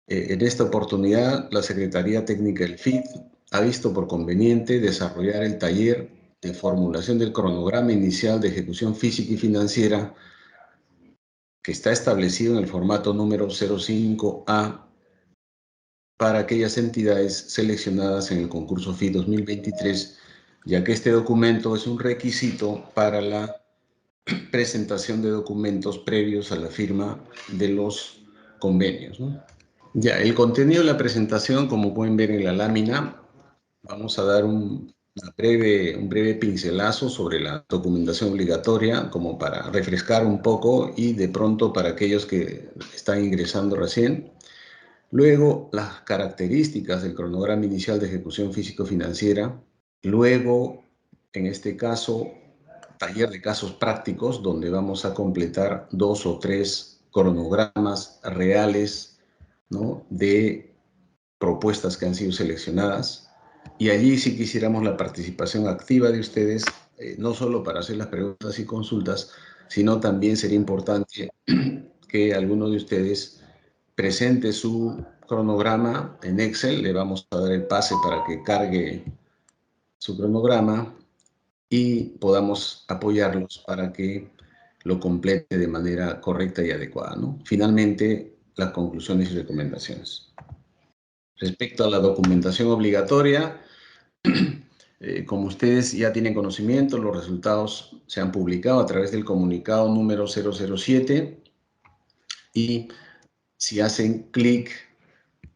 En esta oportunidad, la Secretaría Técnica del FID ha visto por conveniente desarrollar el taller de formulación del cronograma inicial de ejecución física y financiera que está establecido en el formato número 05A para aquellas entidades seleccionadas en el concurso FID 2023, ya que este documento es un requisito para la presentación de documentos previos a la firma de los convenios, ¿no? Ya, el contenido de la presentación, como pueden ver en la lámina, vamos a dar un breve pincelazo sobre la documentación obligatoria, como para refrescar un poco y de pronto para aquellos que están ingresando recién. Luego, las características del cronograma inicial de ejecución físico-financiera. Luego, en este caso, taller de casos prácticos, donde vamos a completar 2 o 3 cronogramas reales, ¿no?, de propuestas que han sido seleccionadas. Y allí sí quisiéramos la participación activa de ustedes, no solo para hacer las preguntas y consultas, sino también sería importante que alguno de ustedes presente su cronograma en Excel. Le vamos a dar el pase para que cargue su cronograma y podamos apoyarlos para que lo complete de manera correcta y adecuada, ¿no? Finalmente, las conclusiones y recomendaciones. Respecto a la documentación obligatoria, como ustedes ya tienen conocimiento, los resultados se han publicado a través del comunicado número 007 y si hacen clic,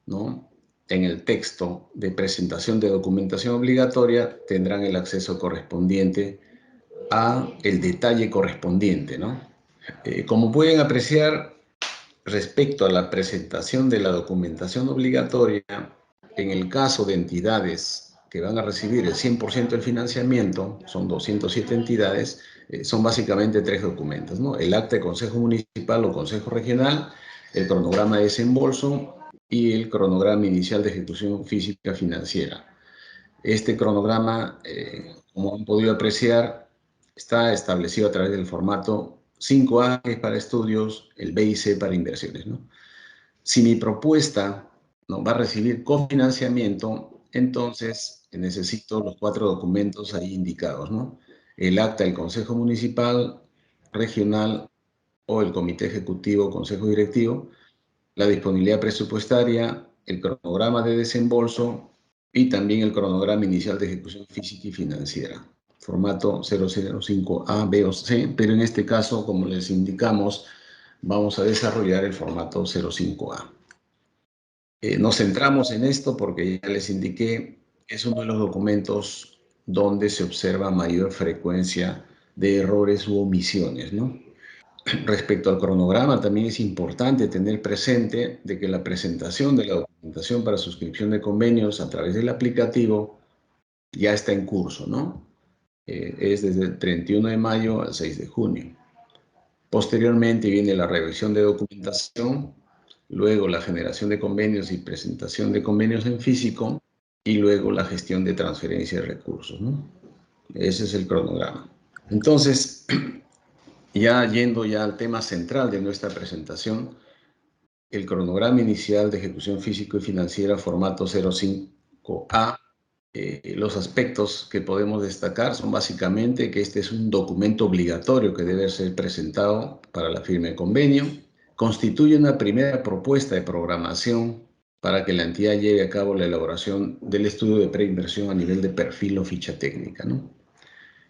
¿no?, en el texto de presentación de documentación obligatoria, tendrán el acceso correspondiente a el detalle correspondiente, ¿no? Como pueden apreciar, respecto a la presentación de la documentación obligatoria, en el caso de entidades que van a recibir el 100% del financiamiento, son 207 entidades, son básicamente 3 documentos, ¿no? El acta de consejo municipal o consejo regional, el cronograma de desembolso y el cronograma inicial de ejecución física financiera. Este cronograma, como han podido apreciar, está establecido a través del formato 5A, que es para estudios, el B y C para inversiones, ¿no? Si mi propuesta, ¿no?, va a recibir cofinanciamiento, entonces necesito los 4 documentos ahí indicados, ¿no? El acta del Consejo Municipal, Regional o el Comité Ejecutivo, Consejo Directivo, la disponibilidad presupuestaria, el cronograma de desembolso y también el cronograma inicial de ejecución física y financiera, formato 005A, B o C, pero en este caso, como les indicamos, vamos a desarrollar el formato 05A. Nos centramos en esto porque ya les indiqué, es uno de los documentos donde se observa mayor frecuencia de errores u omisiones, ¿no? Respecto al cronograma, también es importante tener presente de que la presentación de la documentación para suscripción de convenios a través del aplicativo ya está en curso, ¿no? Es desde el 31 de mayo al 6 de junio. Posteriormente viene la revisión de documentación, luego la generación de convenios y presentación de convenios en físico, y luego la gestión de transferencia de recursos, ¿no? Ese es el cronograma. Entonces, ya yendo ya al tema central de nuestra presentación, el cronograma inicial de ejecución físico y financiera formato 05A, los aspectos que podemos destacar son básicamente que este es un documento obligatorio que debe ser presentado para la firma de convenio, constituye una primera propuesta de programación para que la entidad lleve a cabo la elaboración del estudio de preinversión a nivel de perfil o ficha técnica, ¿no?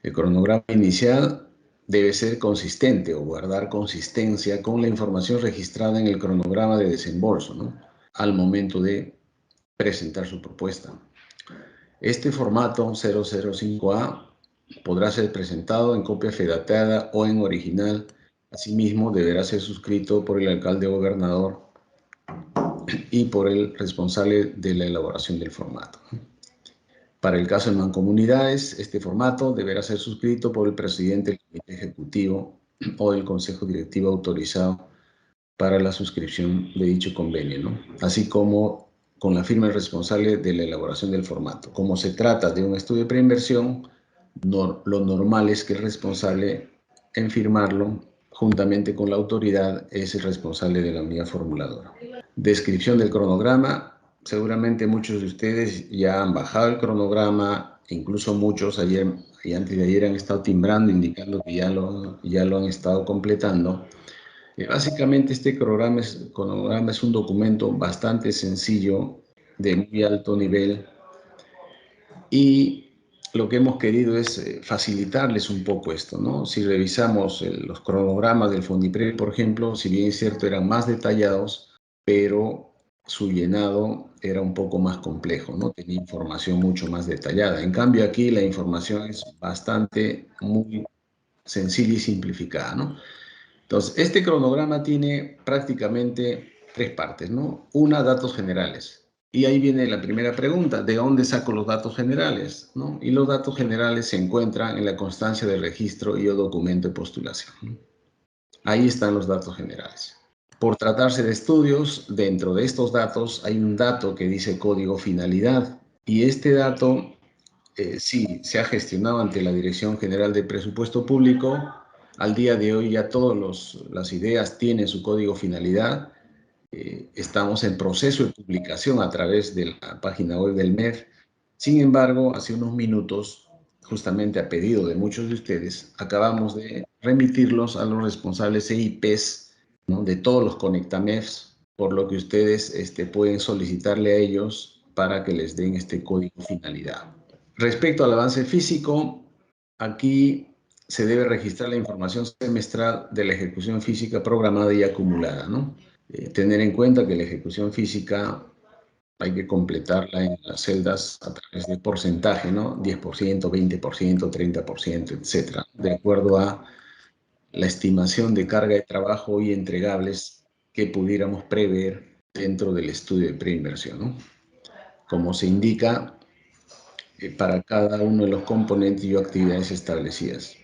El cronograma inicial debe ser consistente o guardar consistencia con la información registrada en el cronograma de desembolso, ¿no?, al momento de presentar su propuesta. Este formato 005A podrá ser presentado en copia fedateada o en original. Asimismo, deberá ser suscrito por el alcalde o gobernador y por el responsable de la elaboración del formato. Para el caso de mancomunidades, este formato deberá ser suscrito por el presidente del comité ejecutivo o del consejo directivo autorizado para la suscripción de dicho convenio, ¿no?, así como con la firma del responsable de la elaboración del formato. Como se trata de un estudio de preinversión, lo normal es que el responsable en firmarlo juntamente con la autoridad, es el responsable de la unidad formuladora. Descripción del cronograma. Seguramente muchos de ustedes ya han bajado el cronograma, incluso muchos ayer y antes de ayer han estado timbrando, indicando que ya lo han estado completando. Básicamente este cronograma es un documento bastante sencillo, de muy alto nivel, y lo que hemos querido es facilitarles un poco esto, ¿no? Si revisamos los cronogramas del FONIPRED, por ejemplo, si bien es cierto eran más detallados, pero su llenado era un poco más complejo, ¿no? Tenía información mucho más detallada. En cambio aquí la información es bastante, muy sencilla y simplificada, ¿no? Entonces, este cronograma tiene prácticamente tres partes, ¿no? Una, datos generales. Y ahí viene la primera pregunta, ¿de dónde saco los datos generales? ¿No? Y los datos generales se encuentran en la constancia de registro y o documento de postulación, ¿no? Ahí están los datos generales. Por tratarse de estudios, dentro de estos datos hay un dato que dice código finalidad. Y este dato sí, se ha gestionado ante la Dirección General de Presupuesto Público. Al día de hoy ya todas las ideas tienen su código finalidad. Estamos en proceso de publicación a través de la página web del MEF. Sin embargo, hace unos minutos, justamente a pedido de muchos de ustedes, acabamos de remitirlos a los responsables EIPs, ¿no? De todos los ConectaMEFs, por lo que ustedes pueden solicitarle a ellos para que les den este código finalidad. Respecto al avance físico, aquí se debe registrar la información semestral de la ejecución física programada y acumulada, ¿no? Tener en cuenta que la ejecución física hay que completarla en las celdas a través de porcentaje, ¿no? 10%, 20%, 30%, etcétera, de acuerdo a la estimación de carga de trabajo y entregables que pudiéramos prever dentro del estudio de preinversión, ¿no? Como se indica, para cada uno de los componentes y actividades establecidas.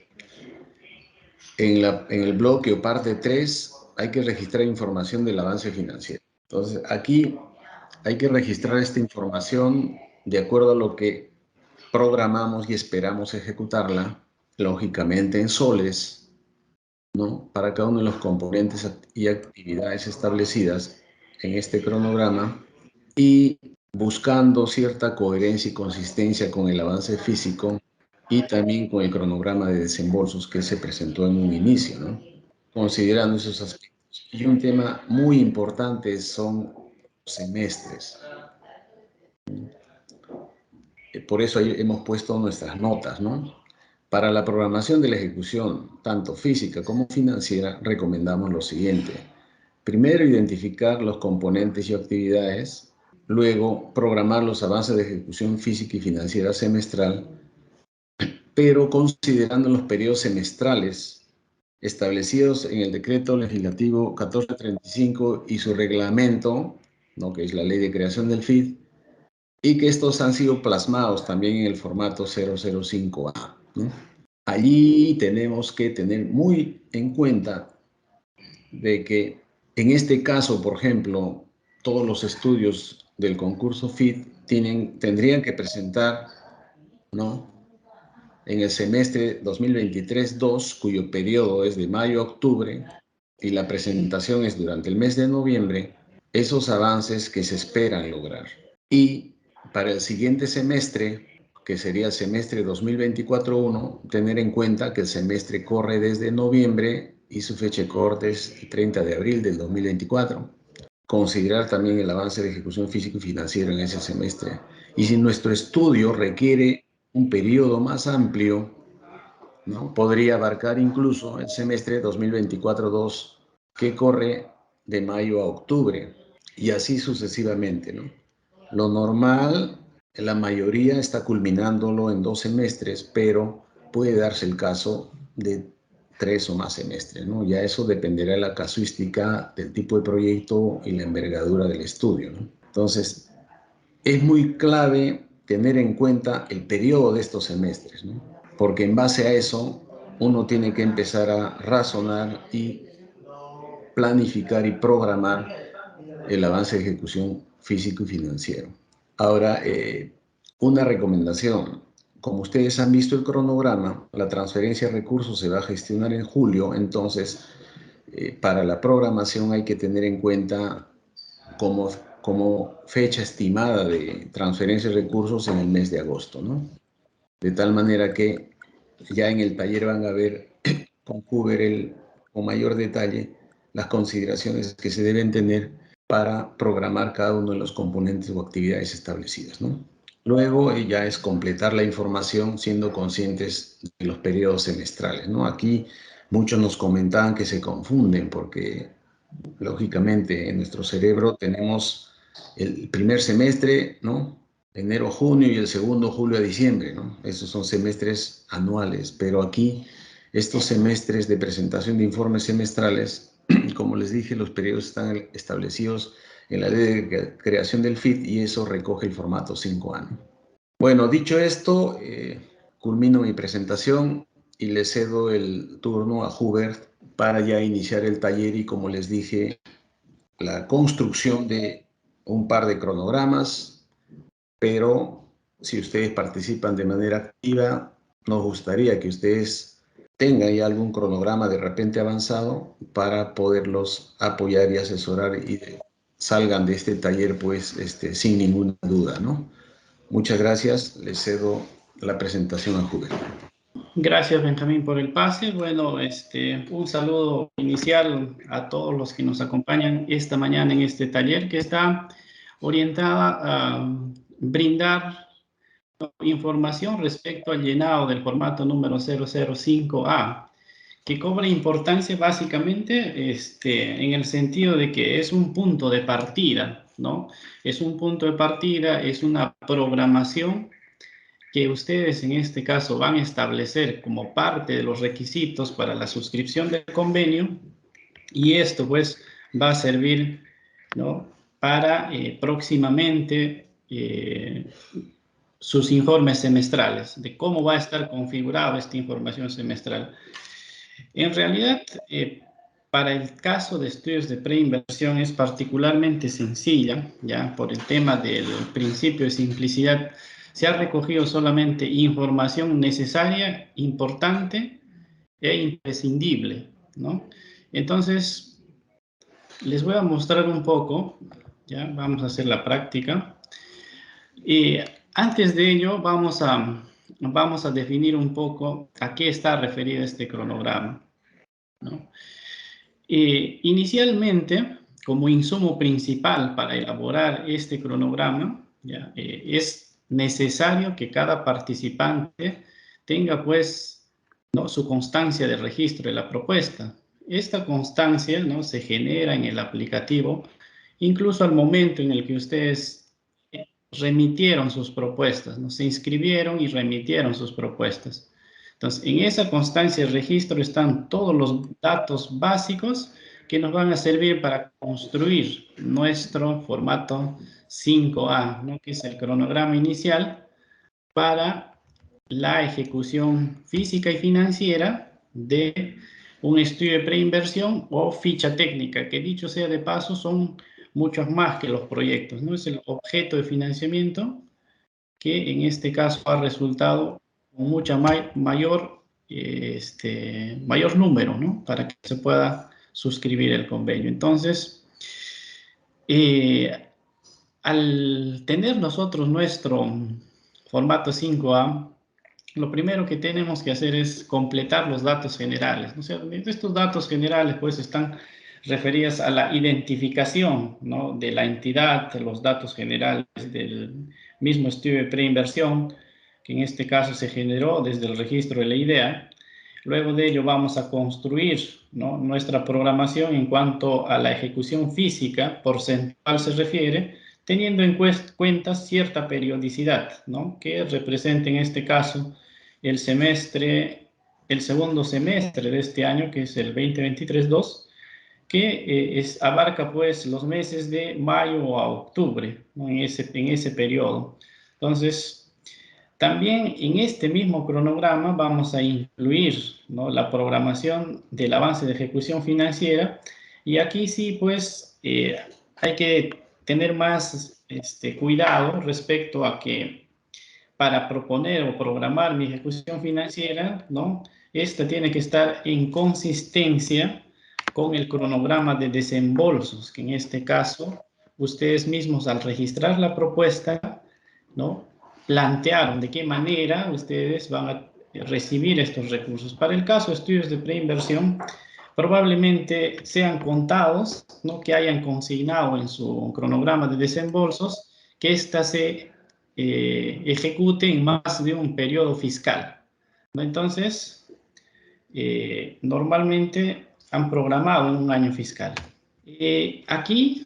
En el bloque o parte 3 hay que registrar información del avance financiero. Entonces, aquí hay que registrar esta información de acuerdo a lo que programamos y esperamos ejecutarla, lógicamente en soles, ¿no? Para cada uno de los componentes y actividades establecidas en este cronograma, y buscando cierta coherencia y consistencia con el avance físico y también con el cronograma de desembolsos que se presentó en un inicio, ¿no? Considerando esos aspectos. Y un tema muy importante son semestres. Por eso ahí hemos puesto nuestras notas, ¿no? Para la programación de la ejecución, tanto física como financiera, recomendamos lo siguiente. Primero, identificar los componentes y actividades. Luego, programar los avances de ejecución física y financiera semestral, pero considerando los periodos semestrales establecidos en el decreto legislativo 1435 y su reglamento, ¿no? Que es la ley de creación del FID, y que estos han sido plasmados también en el formato 005A, ¿no? Allí tenemos que tener muy en cuenta de que en este caso, por ejemplo, todos los estudios del concurso FID tendrían que presentar, ¿no? En el semestre 2023-2, cuyo periodo es de mayo a octubre, y la presentación es durante el mes de noviembre, esos avances que se esperan lograr. Y para el siguiente semestre, que sería el semestre 2024-1, tener en cuenta que el semestre corre desde noviembre y su fecha de corte es el 30 de abril del 2024. Considerar también el avance de ejecución físico y financiero en ese semestre. Y si nuestro estudio requiere un periodo más amplio, ¿no? Podría abarcar incluso el semestre 2024-2, que corre de mayo a octubre, y así sucesivamente, ¿no? Lo normal, la mayoría está culminándolo en 2 semestres, pero puede darse el caso de 3 o más semestres, ¿no? Ya eso dependerá de la casuística, del tipo de proyecto y la envergadura del estudio, ¿no? Entonces, es muy clave tener en cuenta el periodo de estos semestres, ¿no? Porque en base a eso uno tiene que empezar a razonar y planificar y programar el avance de ejecución físico y financiero. Ahora, una recomendación. como ustedes han visto el cronograma, la transferencia de recursos se va a gestionar en julio, entonces para la programación hay que tener en cuenta como fecha estimada de transferencia de recursos en el mes de agosto, ¿no? De tal manera que ya en el taller van a ver con Huber con mayor detalle las consideraciones que se deben tener para programar cada uno de los componentes o actividades establecidas, ¿no? Luego ya es completar la información siendo conscientes de los periodos semestrales, ¿no? Aquí muchos nos comentaban que se confunden porque, lógicamente, en nuestro cerebro tenemos el primer semestre, ¿no? Enero a junio y el segundo julio a diciembre, ¿no? Esos son semestres anuales, pero aquí estos semestres de presentación de informes semestrales, como les dije, los periodos están establecidos en la ley de creación del FIT y eso recoge el formato 5A, ¿no? Bueno, dicho esto, culmino mi presentación y le cedo el turno a Hubert para ya iniciar el taller y, como les dije, la construcción de un par de cronogramas, pero si ustedes participan de manera activa, nos gustaría que ustedes tengan ya algún cronograma de repente avanzado para poderlos apoyar y asesorar y salgan de este taller pues sin ninguna duda, ¿no? Muchas gracias, les cedo la presentación a Hubert. Gracias, Benjamín, por el pase. Bueno, un saludo inicial a todos los que nos acompañan esta mañana en este taller que está orientada a brindar información respecto al llenado del formato número 005A, que cobra importancia básicamente en el sentido de que es un punto de partida, ¿no? Es un punto de partida, es una programación que ustedes en este caso van a establecer como parte de los requisitos para la suscripción del convenio, y esto pues va a servir, ¿no?, para próximamente sus informes semestrales, de cómo va a estar configurada esta información semestral. En realidad, para el caso de estudios de preinversión es particularmente sencilla, ya por el tema del principio de simplicidad. Se ha recogido solamente información necesaria, importante e imprescindible, ¿no? Entonces, les voy a mostrar un poco, ya vamos a hacer la práctica. Antes de ello, vamos a definir un poco a qué está referido este cronograma, ¿no? Inicialmente, como insumo principal para elaborar este cronograma, ¿ya? Es necesario que cada participante tenga, pues, ¿no?, su constancia de registro de la propuesta. Esta constancia, ¿no?, se genera en el aplicativo, incluso al momento en el que ustedes remitieron sus propuestas, ¿no? Se inscribieron y remitieron sus propuestas. Entonces, en esa constancia de registro están todos los datos básicos que nos van a servir para construir nuestro formato 5A, ¿no?, que es el cronograma inicial para la ejecución física y financiera de un estudio de preinversión o ficha técnica, que dicho sea de paso son muchos más que los proyectos, ¿no? Es el objeto de financiamiento que en este caso ha resultado con mucha mayor número, ¿no?, para que se pueda suscribir el convenio. Entonces, al tener nosotros nuestro formato 5A, lo primero que tenemos que hacer es completar los datos generales, ¿no? O sea, estos datos generales pues están referidos a la identificación, ¿no?, de la entidad, de los datos generales del mismo estudio de preinversión, que en este caso se generó desde el registro de la idea. Luego de ello vamos a construir, ¿no?, nuestra programación en cuanto a la ejecución física porcentual se refiere, teniendo en cuenta cierta periodicidad, ¿no?, que representa en este caso el segundo semestre de este año, que es el 2023-2, que abarca pues los meses de mayo a octubre, ¿no?, en ese periodo. Entonces, también en este mismo cronograma vamos a incluir, ¿no?, la programación del avance de ejecución financiera, y aquí sí pues hay que tener más cuidado respecto a que para proponer o programar mi ejecución financiera, ¿no? Esta tiene que estar en consistencia con el cronograma de desembolsos, que en este caso, ustedes mismos al registrar la propuesta, ¿no? Plantearon de qué manera ustedes van a recibir estos recursos. Para el caso de estudios de preinversión, probablemente sean contados, ¿no? Que hayan consignado en su cronograma de desembolsos que ésta se ejecute en más de un periodo fiscal, ¿no? Entonces, normalmente han programado en un año fiscal. Aquí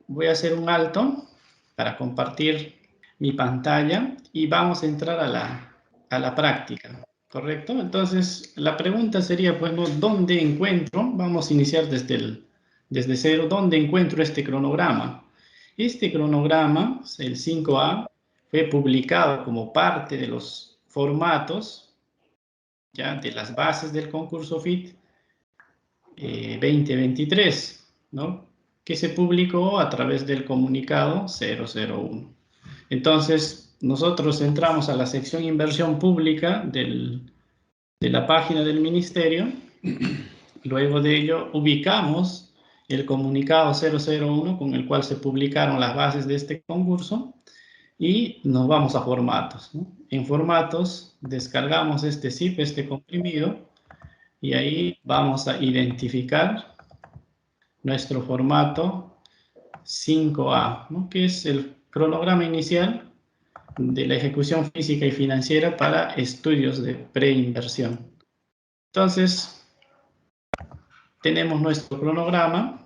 voy a hacer un alto para compartir mi pantalla y vamos a entrar a la práctica, ¿correcto? Entonces, la pregunta sería, pues, ¿no? ¿Dónde encuentro? Vamos a iniciar desde cero. ¿Dónde encuentro este cronograma? Este cronograma, el 5A, fue publicado como parte de los formatos, ya, de las bases del concurso FIT 2023, ¿no? Que se publicó a través del comunicado 001. Entonces, nosotros entramos a la sección inversión pública de la página del ministerio. Luego de ello, ubicamos el comunicado 001 con el cual se publicaron las bases de este concurso y nos vamos a formatos, ¿no? En formatos descargamos este zip, este comprimido, y ahí vamos a identificar nuestro formato 5A, ¿no? Que es el cronograma inicial de la ejecución física y financiera para estudios de preinversión. Entonces, tenemos nuestro cronograma.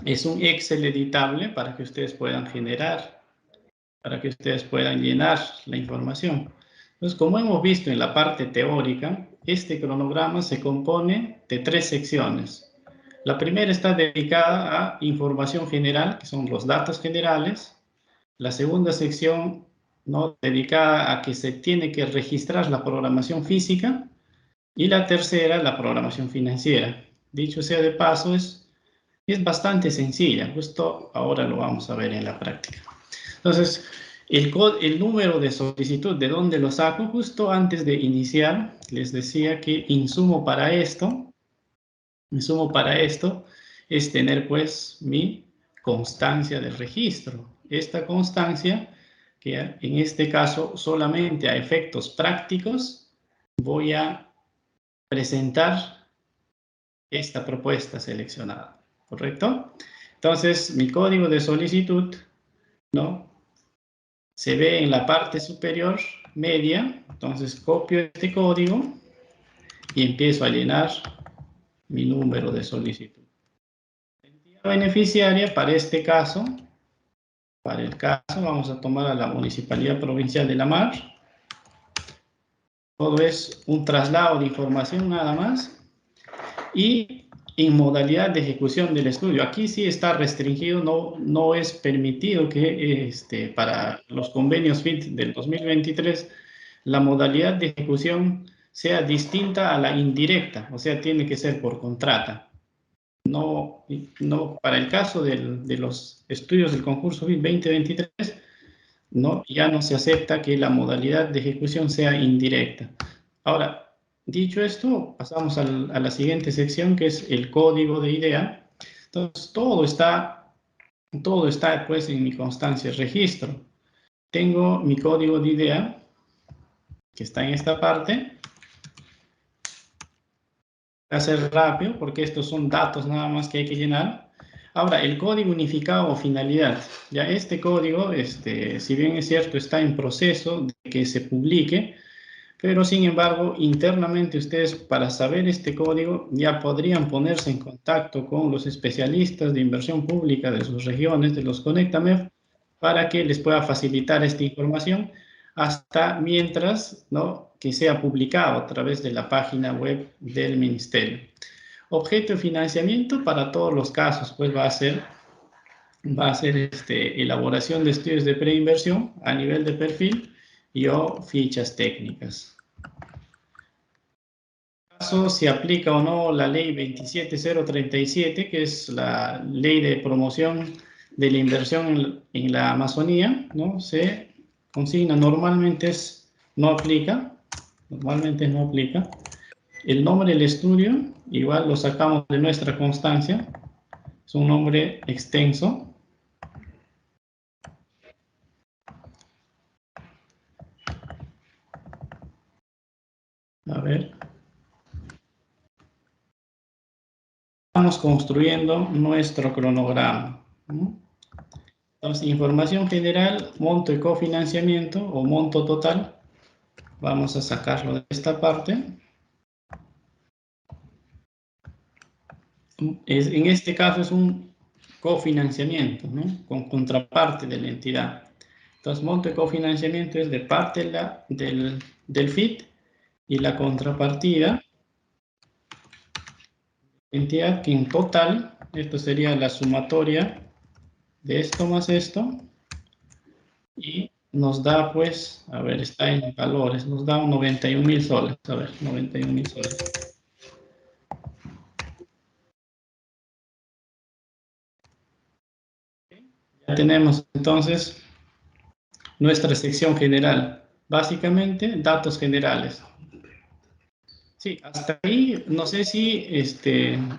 Es un Excel editable para que ustedes puedan generar, para que ustedes puedan llenar la información. Entonces, como hemos visto en la parte teórica, este cronograma se compone de 3 secciones. La primera está dedicada a información general, que son los datos generales. La segunda sección, ¿no?, dedicada a que se tiene que registrar la programación física. Y la tercera, la programación financiera. Dicho sea de paso, es bastante sencilla. Justo ahora lo vamos a ver en la práctica. Entonces, el número de solicitud, ¿de dónde lo saco? Justo antes de iniciar, les decía que insumo para esto es tener, pues, mi constancia de registro. Esta constancia, que en este caso solamente a efectos prácticos voy a presentar esta propuesta seleccionada, ¿correcto? Entonces, mi código de solicitud, ¿no?, se ve en la parte superior media. Entonces, copio este código y empiezo a llenar mi número de solicitud. Entidad beneficiaria, para este caso, para el caso, vamos a tomar a la Municipalidad Provincial de La Mar. Todo es un traslado de información nada más. Y en modalidad de ejecución del estudio, aquí sí está restringido, no es permitido que para los convenios FIT del 2023 la modalidad de ejecución sea distinta a la indirecta, o sea, tiene que ser por contrata. No, para el caso de los estudios del concurso FIT 2023, no, ya no se acepta que la modalidad de ejecución sea indirecta. Ahora, dicho esto, pasamos a la siguiente sección, que es el código de idea. Entonces, todo está pues en mi constancia de registro. Tengo mi código de idea, que está en esta parte. Voy a hacer rápido, porque estos son datos nada más que hay que llenar. Ahora, el código unificado o finalidad. Ya este código, si bien es cierto, está en proceso de que se publique, pero sin embargo, internamente ustedes, para saber este código, ya podrían ponerse en contacto con los especialistas de inversión pública de sus regiones, de los CONECTAMEF, para que les pueda facilitar esta información hasta mientras, ¿no?, que sea publicado a través de la página web del Ministerio. Objeto de financiamiento para todos los casos, pues va a ser elaboración de estudios de preinversión a nivel de perfil y o fichas técnicas. Caso si aplica o no la ley 27037, que es la ley de promoción de la inversión en la Amazonía, ¿no? Se consigna normalmente no aplica. Normalmente no aplica. El nombre del estudio, igual lo sacamos de nuestra constancia. Es un nombre extenso. A ver. Estamos construyendo nuestro cronograma. Entonces, información general, monto de cofinanciamiento o monto total. Vamos a sacarlo de esta parte. En este caso es un cofinanciamiento, ¿no? Con contraparte de la entidad. Entonces, monto de cofinanciamiento es de parte del FIT y la contrapartida, entidad que en total, esto sería la sumatoria de esto más esto, y nos da pues, a ver, está en valores, nos da 91.000 soles, a ver, 91.000 soles. Ya tenemos entonces nuestra sección general, básicamente datos generales. Sí, hasta ahí no sé si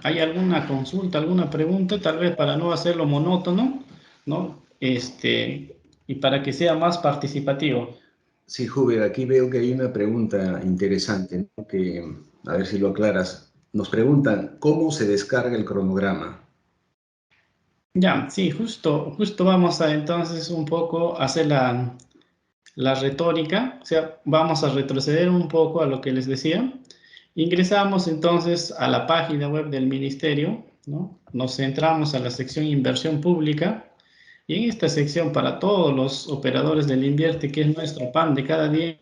hay alguna consulta, alguna pregunta, tal vez para no hacerlo monótono, ¿no? Y para que sea más participativo. Sí, Hubert, aquí veo que hay una pregunta interesante, ¿no? Que, a ver si lo aclaras. Nos preguntan, ¿cómo se descarga el cronograma? Ya, sí, justo vamos a entonces un poco hacer la retórica, o sea, vamos a retroceder un poco a lo que les decía. Ingresamos entonces a la página web del ministerio, ¿no? Nos centramos a la sección inversión pública y en esta sección para todos los operadores del Invierte, que es nuestro pan de cada día,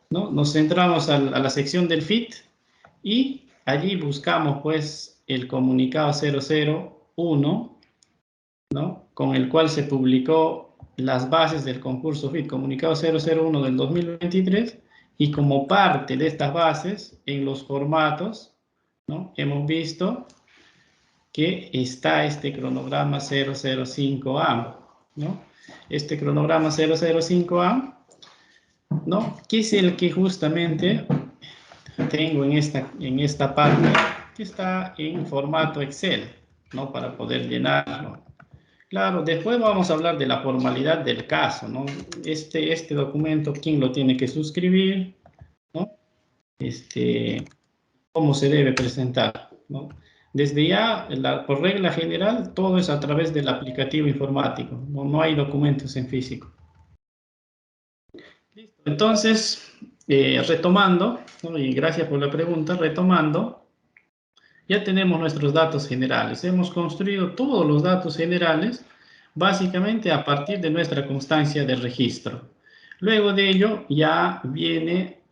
¿no? Nos centramos a la sección del FIT y allí buscamos pues el comunicado 001, ¿no? Con el cual se publicó las bases del concurso FIT, comunicado 001 del 2023, y como parte de estas bases, en los formatos, ¿no? Hemos visto que está este cronograma 005A, ¿no? Este cronograma 005A, ¿no? Que es el que justamente tengo en esta parte, que está en formato Excel, ¿no? Para poder llenarlo. Claro, después vamos a hablar de la formalidad del caso, ¿no? Este documento, ¿quién lo tiene que suscribir? ¿No? ¿Cómo se debe presentar? ¿No? Desde ya, por regla general, todo es a través del aplicativo informático, no hay documentos en físico. Listo. Entonces, retomando, ¿no? Y gracias por la pregunta, retomando, ya tenemos nuestros datos generales. Hemos construido todos los datos generales básicamente a partir de nuestra constancia de registro. Luego de ello ya viene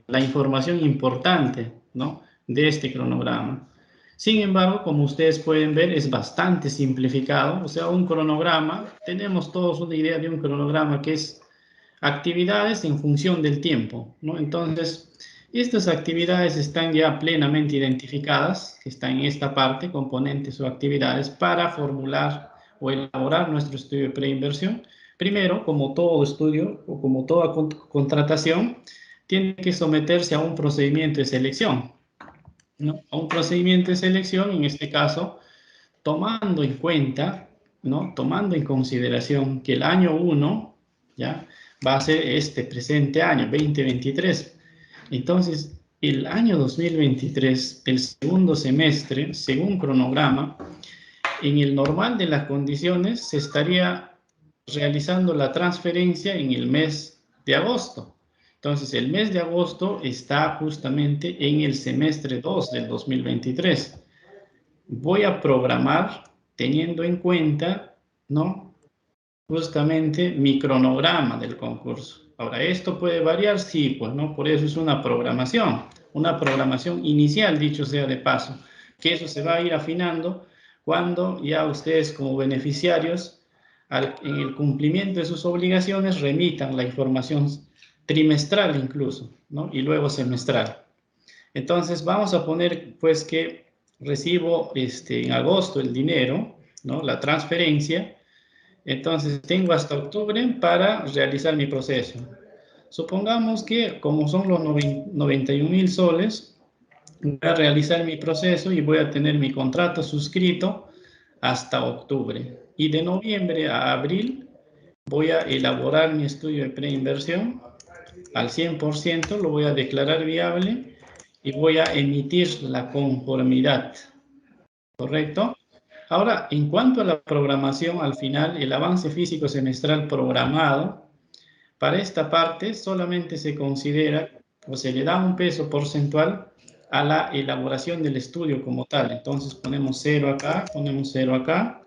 la información importante, ¿no? De este cronograma. Sin embargo, como ustedes pueden ver, es bastante simplificado. O sea, un cronograma, tenemos todos una idea de un cronograma que es actividades en función del tiempo, ¿no? Entonces, estas actividades están ya plenamente identificadas, que están en esta parte, componentes o actividades, para formular o elaborar nuestro estudio de preinversión. Primero, como todo estudio o como toda contratación, tiene que someterse a un procedimiento de selección, ¿no? A un procedimiento de selección, en este caso, tomando en cuenta, ¿no? Tomando en consideración que el año 1, ¿ya? Va a ser este presente año, 2023. Entonces, el año 2023, el segundo semestre, según cronograma, en el normal de las condiciones, se estaría realizando la transferencia en el mes de agosto. Entonces, el mes de agosto está justamente en el semestre 2 del 2023. Voy a programar teniendo en cuenta, ¿no? Justamente mi cronograma del concurso. Ahora, ¿esto puede variar? Sí, pues, ¿no? Por eso es una programación inicial, dicho sea de paso, que eso se va a ir afinando cuando ya ustedes como beneficiarios, en el cumplimiento de sus obligaciones, remitan la información trimestral incluso, ¿no? Y luego semestral. Entonces, vamos a poner, pues, que recibo en agosto el dinero, ¿no? La transferencia, Entonces, tengo hasta octubre para realizar mi proceso. Supongamos que, como son los 91.000 soles, voy a realizar mi proceso y voy a tener mi contrato suscrito hasta octubre. Y de noviembre a abril voy a elaborar mi estudio de preinversión al 100%, lo voy a declarar viable y voy a emitir la conformidad, ¿correcto? Ahora, en cuanto a la programación, al final, el avance físico semestral programado, para esta parte solamente se considera o se le da un peso porcentual a la elaboración del estudio como tal. Entonces ponemos 0 acá, ponemos 0 acá,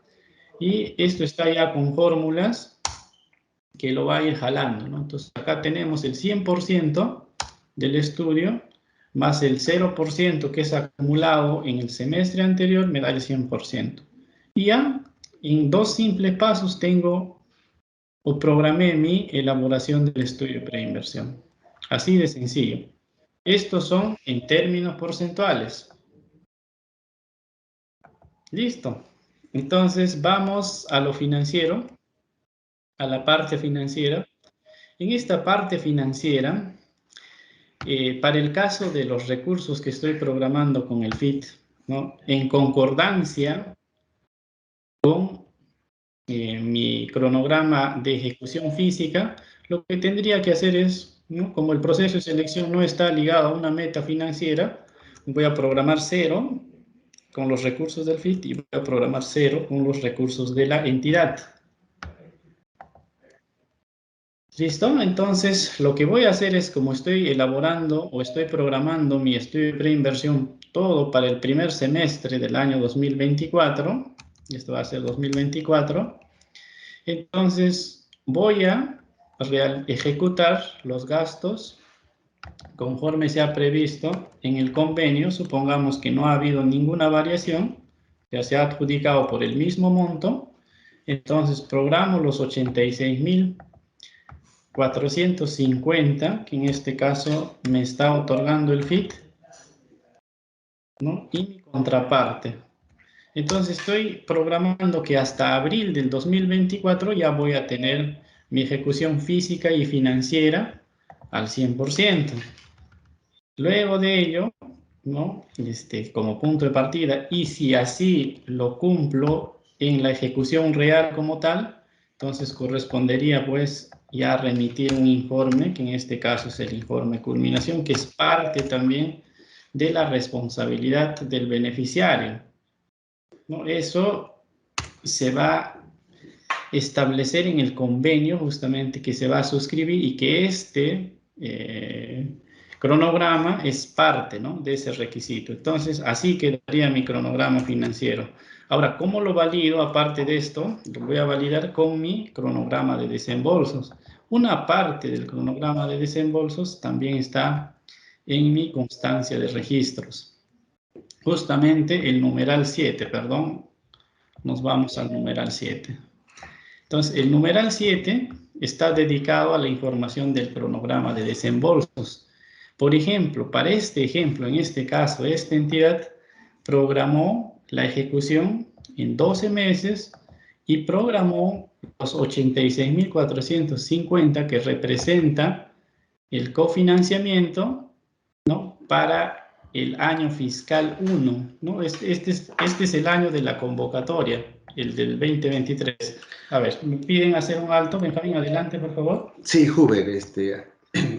y esto está ya con fórmulas que lo va a ir jalando, ¿no? Entonces acá tenemos el 100% del estudio más el 0% que es acumulado en el semestre anterior, me da el 100%. Y ya en dos simples pasos tengo o programé mi elaboración del estudio de preinversión. Así de sencillo. Estos son en términos porcentuales. Listo. Entonces vamos a lo financiero, a la parte financiera. En esta parte financiera, para el caso de los recursos que estoy programando con el FIT, ¿no? En concordancia con mi cronograma de ejecución física, lo que tendría que hacer es, ¿no? Como el proceso de selección no está ligado a una meta financiera, voy a programar 0 con los recursos del FIT y voy a programar 0 con los recursos de la entidad. ¿Listo? Entonces, lo que voy a hacer es, como estoy elaborando o estoy programando mi estudio de preinversión todo para el primer semestre del año 2024, esto va a ser 2024, entonces voy a ejecutar los gastos conforme se ha previsto en el convenio. Supongamos que no ha habido ninguna variación, ya se ha adjudicado por el mismo monto, entonces programo los 86.450, que en este caso me está otorgando el FIT, ¿no? Y mi contraparte. Entonces estoy programando que hasta abril del 2024 ya voy a tener mi ejecución física y financiera al 100%. Luego de ello, ¿no? Como punto de partida, y si así lo cumplo en la ejecución real como tal, entonces correspondería pues ya remitir un informe, que en este caso es el informe de culminación, que es parte también de la responsabilidad del beneficiario, ¿no? Eso se va a establecer en el convenio justamente que se va a suscribir y que cronograma es parte, ¿no? De ese requisito. Entonces, así quedaría mi cronograma financiero. Ahora, ¿cómo lo valido? Aparte de esto, lo voy a validar con mi cronograma de desembolsos. Una parte del cronograma de desembolsos también está en mi constancia de registros. Justamente el numeral 7, perdón, nos vamos al numeral 7. Entonces, el numeral 7 está dedicado a la información del cronograma de desembolsos. Por ejemplo, para este ejemplo, en este caso, esta entidad programó la ejecución en 12 meses y programó los 86.450 que representa el cofinanciamiento, ¿no? Para el año fiscal 1, ¿no? Este es el año de la convocatoria, el del 2023. A ver, me piden hacer un alto. Benjamín, adelante, por favor. Sí, Huber,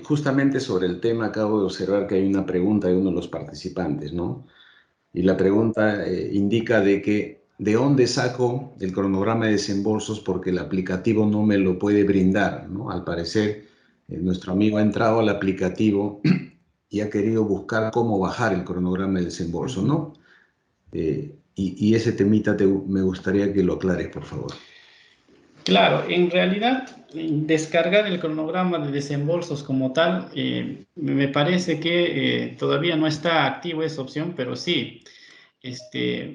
justamente sobre el tema acabo de observar que hay una pregunta de uno de los participantes, ¿no? Y la pregunta indica de que ¿de dónde saco el cronograma de desembolsos? Porque el aplicativo no me lo puede brindar, ¿no? Al parecer, nuestro amigo ha entrado al aplicativo y ha querido buscar cómo bajar el cronograma de desembolso, ¿no? Y ese temita me gustaría que lo aclares, por favor. Claro, en realidad, descargar el cronograma de desembolsos como tal, me parece que todavía no está activo esa opción, pero sí,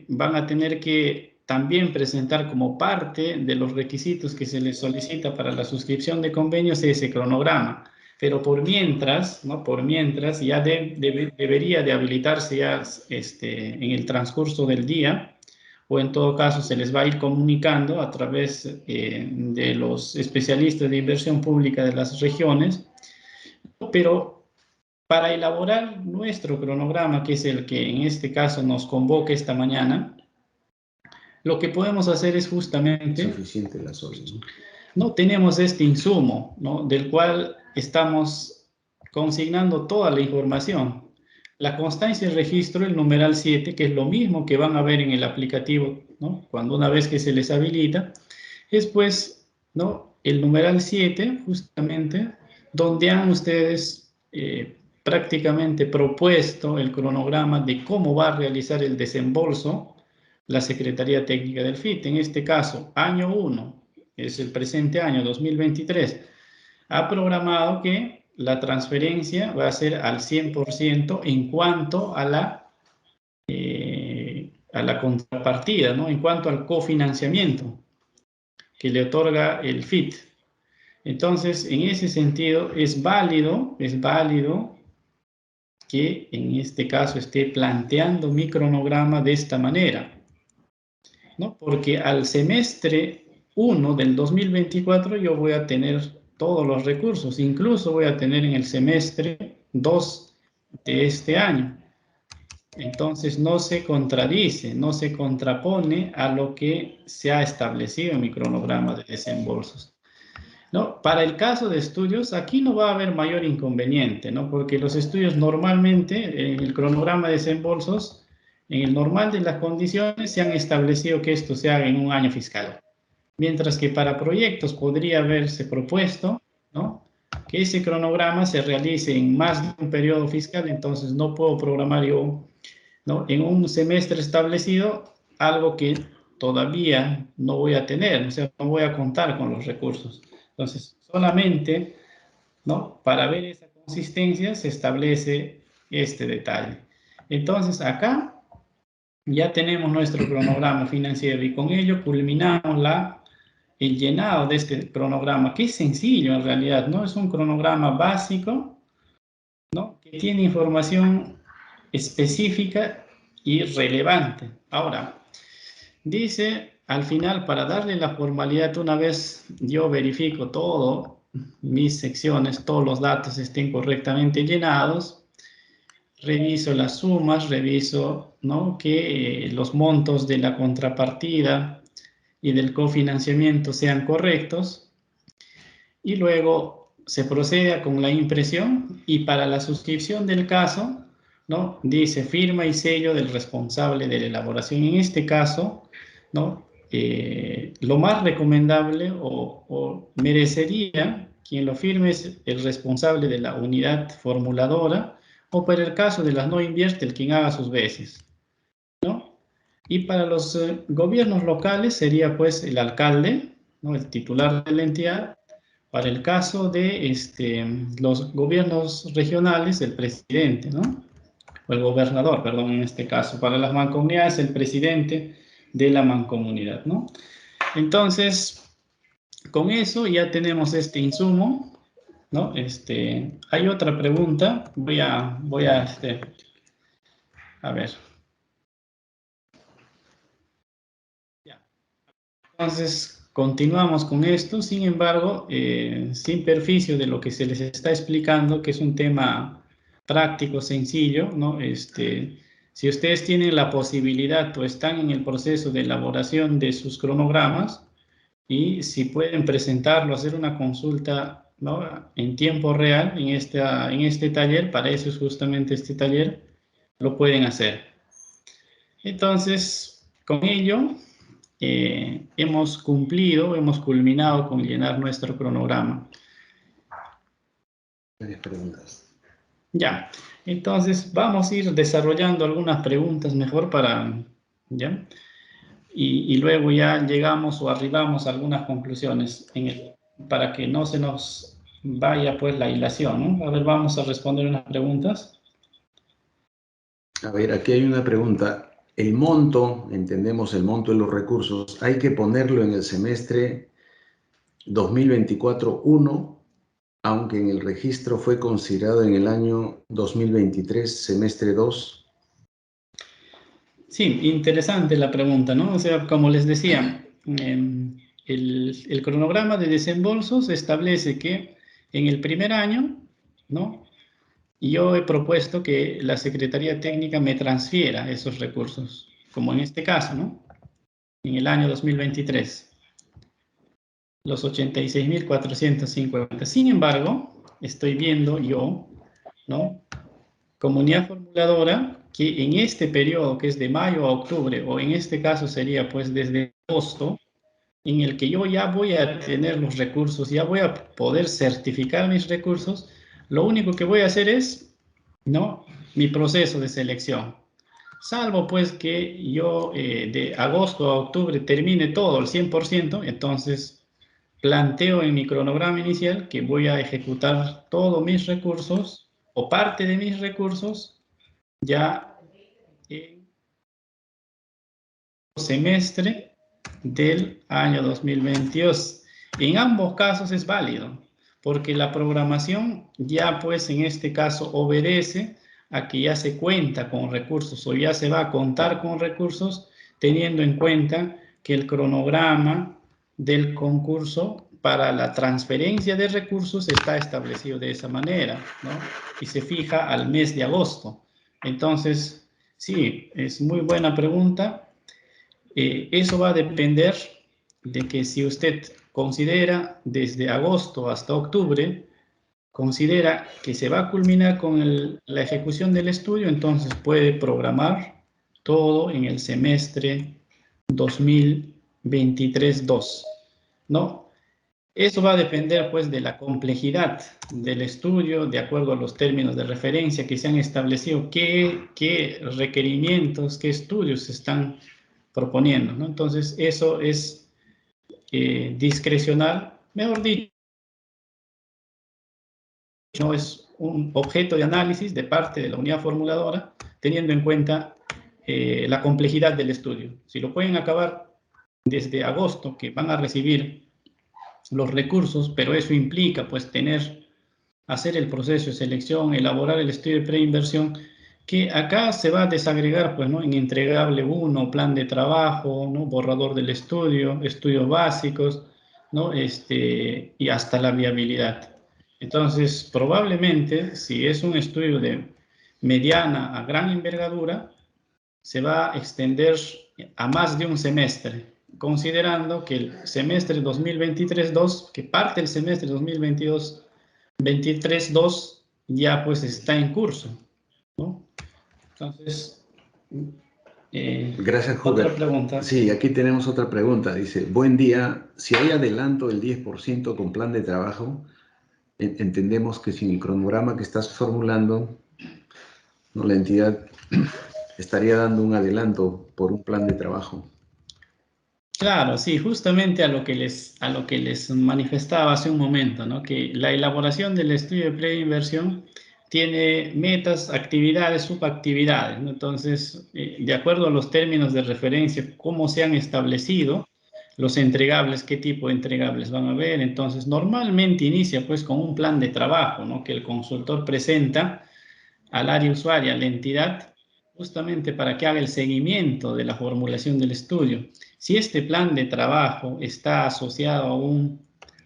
van a tener que también presentar como parte de los requisitos que se les solicita para la suscripción de convenios ese cronograma. Pero por mientras, ¿no? Por mientras ya debería de habilitarse ya en el transcurso del día o en todo caso se les va a ir comunicando a través de los especialistas de inversión pública de las regiones, pero para elaborar nuestro cronograma, que es el que en este caso nos convoca esta mañana, lo que podemos hacer es justamente... Suficiente las horas, ¿no? No tenemos este insumo, ¿no?, del cual estamos consignando toda la información. La constancia de registro, el numeral 7, que es lo mismo que van a ver en el aplicativo, ¿no?, cuando una vez que se les habilita, es pues, ¿no?, el numeral 7, justamente, donde han ustedes prácticamente propuesto el cronograma de cómo va a realizar el desembolso la Secretaría Técnica del FIT. En este caso, año 1, es el presente año 2023, ha programado que la transferencia va a ser al 100% en cuanto a la contrapartida, ¿no?, en cuanto al cofinanciamiento que le otorga el FIT. Entonces, en ese sentido, es válido que en este caso esté planteando mi cronograma de esta manera, ¿no? Porque al semestre 1 del 2024 yo voy a tener todos los recursos, incluso voy a tener en el semestre 2 de este año. Entonces no se contradice, no se contrapone a lo que se ha establecido en mi cronograma de desembolsos, ¿no? Para el caso de estudios, aquí no va a haber mayor inconveniente, ¿no? Porque los estudios normalmente, en el cronograma de desembolsos, en el normal de las condiciones, se han establecido que esto se haga en un año fiscal. Mientras que para proyectos podría haberse propuesto, ¿no?, que ese cronograma se realice en más de un periodo fiscal, entonces no puedo programar yo, ¿no?, en un semestre establecido algo que todavía no voy a tener, o sea, no voy a contar con los recursos. Entonces, solamente, ¿no?, para ver esa consistencia se establece este detalle. Entonces, acá ya tenemos nuestro cronograma financiero y con ello culminamos el llenado de este cronograma, que es sencillo en realidad, ¿no? Es un cronograma básico, ¿no?, que tiene información específica y relevante. Ahora, dice al final, para darle la formalidad, una vez yo verifico todo, mis secciones, todos los datos estén correctamente llenados, reviso las sumas, reviso, ¿no?, que los montos de la contrapartida y del cofinanciamiento sean correctos, y luego se procede con la impresión, y para la suscripción del caso, ¿no?, dice firma y sello del responsable de la elaboración. En este caso, ¿no?, lo más recomendable o merecería quien lo firme es el responsable de la unidad formuladora, o para el caso de las no invierte, el quien haga sus veces, ¿no? Y para los gobiernos locales sería pues el alcalde, ¿no?, el titular de la entidad. Para el caso de los gobiernos regionales, el presidente, ¿no?, o el gobernador, perdón, en este caso. Para las mancomunidades, el presidente de la mancomunidad, ¿no? Entonces, con eso ya tenemos este insumo, ¿no? Hay otra pregunta, voy a ver. Ya. Entonces, continuamos con esto, sin embargo, sin perjuicio de lo que se les está explicando, que es un tema práctico, sencillo, ¿no? Si ustedes tienen la posibilidad o están en el proceso de elaboración de sus cronogramas, y si pueden presentarlo, hacer una consulta, ¿no?, en tiempo real en este taller, para eso es justamente este taller, lo pueden hacer. Entonces, con ello, hemos culminado con llenar nuestro cronograma. Varias preguntas. Ya, entonces vamos a ir desarrollando algunas preguntas mejor ¿ya? Y luego ya llegamos o arribamos a algunas conclusiones para que no se nos vaya pues la hilación, ¿no? A ver, vamos a responder unas preguntas. A ver, aquí hay una pregunta. El monto, entendemos el monto de los recursos, ¿hay que ponerlo en el semestre 2024-1, aunque en el registro fue considerado en el año 2023, semestre 2? Sí, interesante la pregunta, ¿no? O sea, como les decía, el cronograma de desembolsos establece que en el primer año, ¿no? Yo he propuesto que la Secretaría Técnica me transfiera esos recursos, como en este caso, ¿no? En el año 2023, los 86.450. Sin embargo, estoy viendo yo, ¿no? Comunidad formuladora que en este periodo, que es de mayo a octubre, o en este caso sería pues desde agosto, en el que yo ya voy a tener los recursos, ya voy a poder certificar mis recursos, lo único que voy a hacer es, ¿no? Mi proceso de selección. Salvo pues que yo de agosto a octubre termine todo al 100%, entonces planteo en mi cronograma inicial que voy a ejecutar todos mis recursos o parte de mis recursos ya en el semestre del año 2022. En ambos casos es válido, porque la programación ya pues en este caso obedece a que ya se cuenta con recursos o ya se va a contar con recursos teniendo en cuenta que el cronograma del concurso para la transferencia de recursos está establecido de esa manera, ¿no? Y se fija al mes de agosto. Entonces, sí, es muy buena pregunta. Eso va a depender de que si usted considera desde agosto hasta octubre, considera que se va a culminar con la ejecución del estudio, entonces puede programar todo en el semestre 2023-2, ¿no? Eso va a depender pues de la complejidad del estudio, de acuerdo a los términos de referencia que se han establecido, qué requerimientos, qué estudios se están proponiendo, ¿no? Entonces eso es discrecional, mejor dicho, no es un objeto de análisis de parte de la unidad formuladora, teniendo en cuenta la complejidad del estudio. Si lo pueden acabar desde agosto, que van a recibir los recursos, pero eso implica pues hacer el proceso de selección, elaborar el estudio de preinversión, que acá se va a desagregar pues, ¿no? En entregable 1, plan de trabajo, ¿no? Borrador del estudio, estudios básicos, ¿no? Y hasta la viabilidad. Entonces, probablemente, si es un estudio de mediana a gran envergadura, se va a extender a más de un semestre, considerando que el semestre 2023-2, que parte del semestre 2022-23-2, ya pues está en curso, ¿no? Entonces, Gracias, otra Hubert. pregunta. Sí, aquí tenemos otra pregunta. Dice, buen día, si hay adelanto del 10% con plan de trabajo, entendemos que sin el cronograma que estás formulando, ¿no? La entidad estaría dando un adelanto por un plan de trabajo. Claro, sí, justamente a lo que les manifestaba hace un momento, ¿no? Que la elaboración del estudio de preinversión tiene metas, actividades, subactividades, ¿no? Entonces, de acuerdo a los términos de referencia, cómo se han establecido los entregables, qué tipo de entregables van a haber. Entonces, normalmente inicia pues con un plan de trabajo, ¿no? Que el consultor presenta al área usuaria, a la entidad, justamente para que haga el seguimiento de la formulación del estudio. Si este plan de trabajo está asociado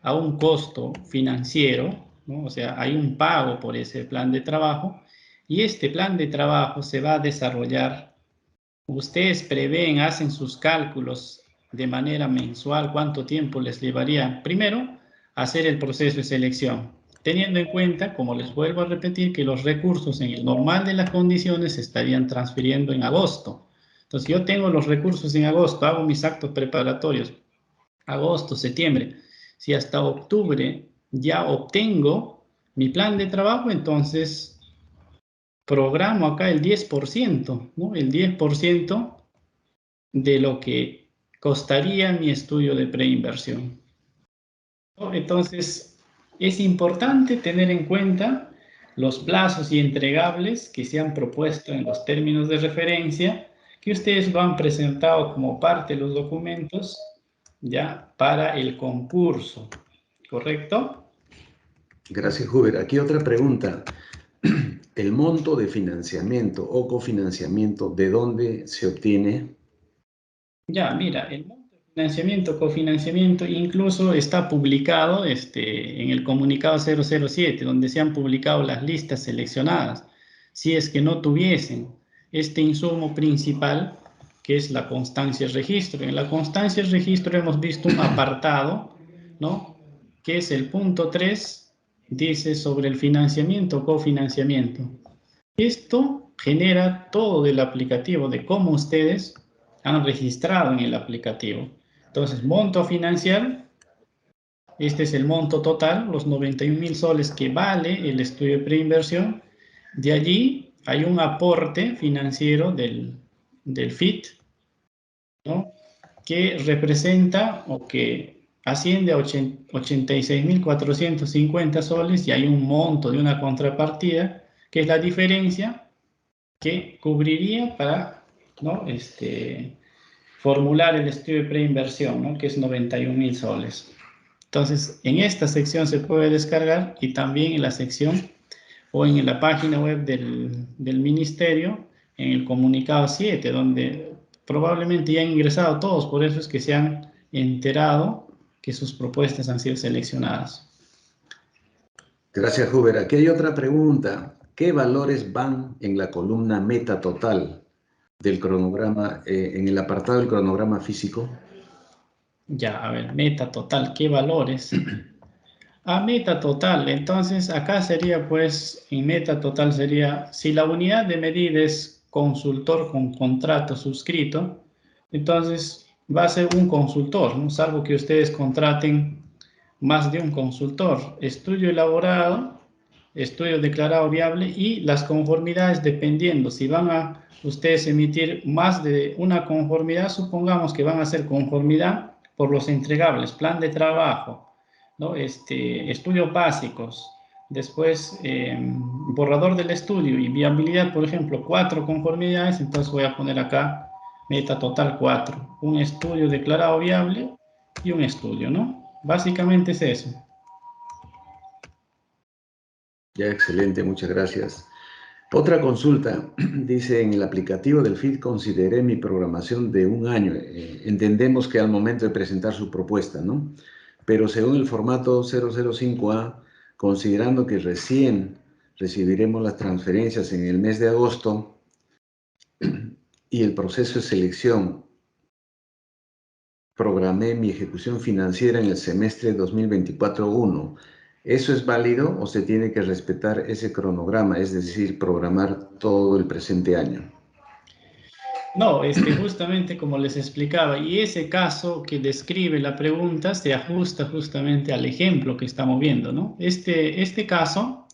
a un costo financiero, ¿no? O sea, hay un pago por ese plan de trabajo, y este plan de trabajo se va a desarrollar, ustedes prevén, hacen sus cálculos de manera mensual, cuánto tiempo les llevaría, primero, hacer el proceso de selección, teniendo en cuenta, como les vuelvo a repetir, que los recursos en el normal de las condiciones se estarían transfiriendo en agosto. Entonces, yo tengo los recursos en agosto, hago mis actos preparatorios, agosto, septiembre. Si hasta octubre ya obtengo mi plan de trabajo, entonces programo acá el 10%, ¿no? El 10% de lo que costaría mi estudio de preinversión. Entonces, es importante tener en cuenta los plazos y entregables que se han propuesto en los términos de referencia que ustedes lo han presentado como parte de los documentos ya para el concurso, ¿correcto? Gracias, Hubert. Aquí otra pregunta. el monto de financiamiento o cofinanciamiento, ¿de dónde se obtiene? Ya, mira, el monto de financiamiento, cofinanciamiento, incluso está publicado en el comunicado 007, donde se han publicado las listas seleccionadas. Si es que no tuviesen este insumo principal, que es la constancia de registro. En la constancia de registro hemos visto un apartado, ¿no? Que es el punto 3, dice sobre el financiamiento o cofinanciamiento. Esto genera todo el aplicativo de cómo ustedes han registrado en el aplicativo. Entonces, monto a financiar, este es el monto total, los 91.000 soles que vale el estudio de preinversión. De allí hay un aporte financiero del FIT, ¿no? Que representa o que asciende a 86.450 soles y hay un monto de una contrapartida que es la diferencia que cubriría para, ¿no? Formular el estudio de preinversión, ¿no? Que es 91.000 soles. Entonces, en esta sección se puede descargar y también en la sección o en la página web del ministerio, en el comunicado 7, donde probablemente ya han ingresado todos, por eso es que se han enterado que sus propuestas han sido seleccionadas. Gracias, Huber. Aquí hay otra pregunta. ¿Qué valores van en la columna meta total del cronograma, en el apartado del cronograma físico? Ya, a ver, meta total, ¿qué valores? Meta total, entonces acá sería pues, en meta total sería, si la unidad de medida es consultor con contrato suscrito, entonces va a ser un consultor, ¿no? Salvo que ustedes contraten más de un consultor. Estudio elaborado, estudio declarado viable y las conformidades dependiendo. Si van a ustedes emitir más de una conformidad, supongamos que van a hacer conformidad por los entregables, plan de trabajo, ¿no? Estudios básicos, después borrador del estudio y viabilidad, por ejemplo, 4 conformidades, entonces voy a poner acá meta total 4, un estudio declarado viable y un estudio, ¿no? Básicamente es eso. Ya, excelente, muchas gracias. Otra consulta, dice, en el aplicativo del FIT consideré mi programación de un año. Entendemos que al momento de presentar su propuesta, ¿no? Pero según el formato 005A, considerando que recién recibiremos las transferencias en el mes de agosto y el proceso de selección, programé mi ejecución financiera en el semestre 2024-1. ¿Eso es válido o se tiene que respetar ese cronograma, es decir, programar todo el presente año? No, justamente como les explicaba, y ese caso que describe la pregunta se ajusta justamente al ejemplo que estamos viendo, ¿no? Este caso,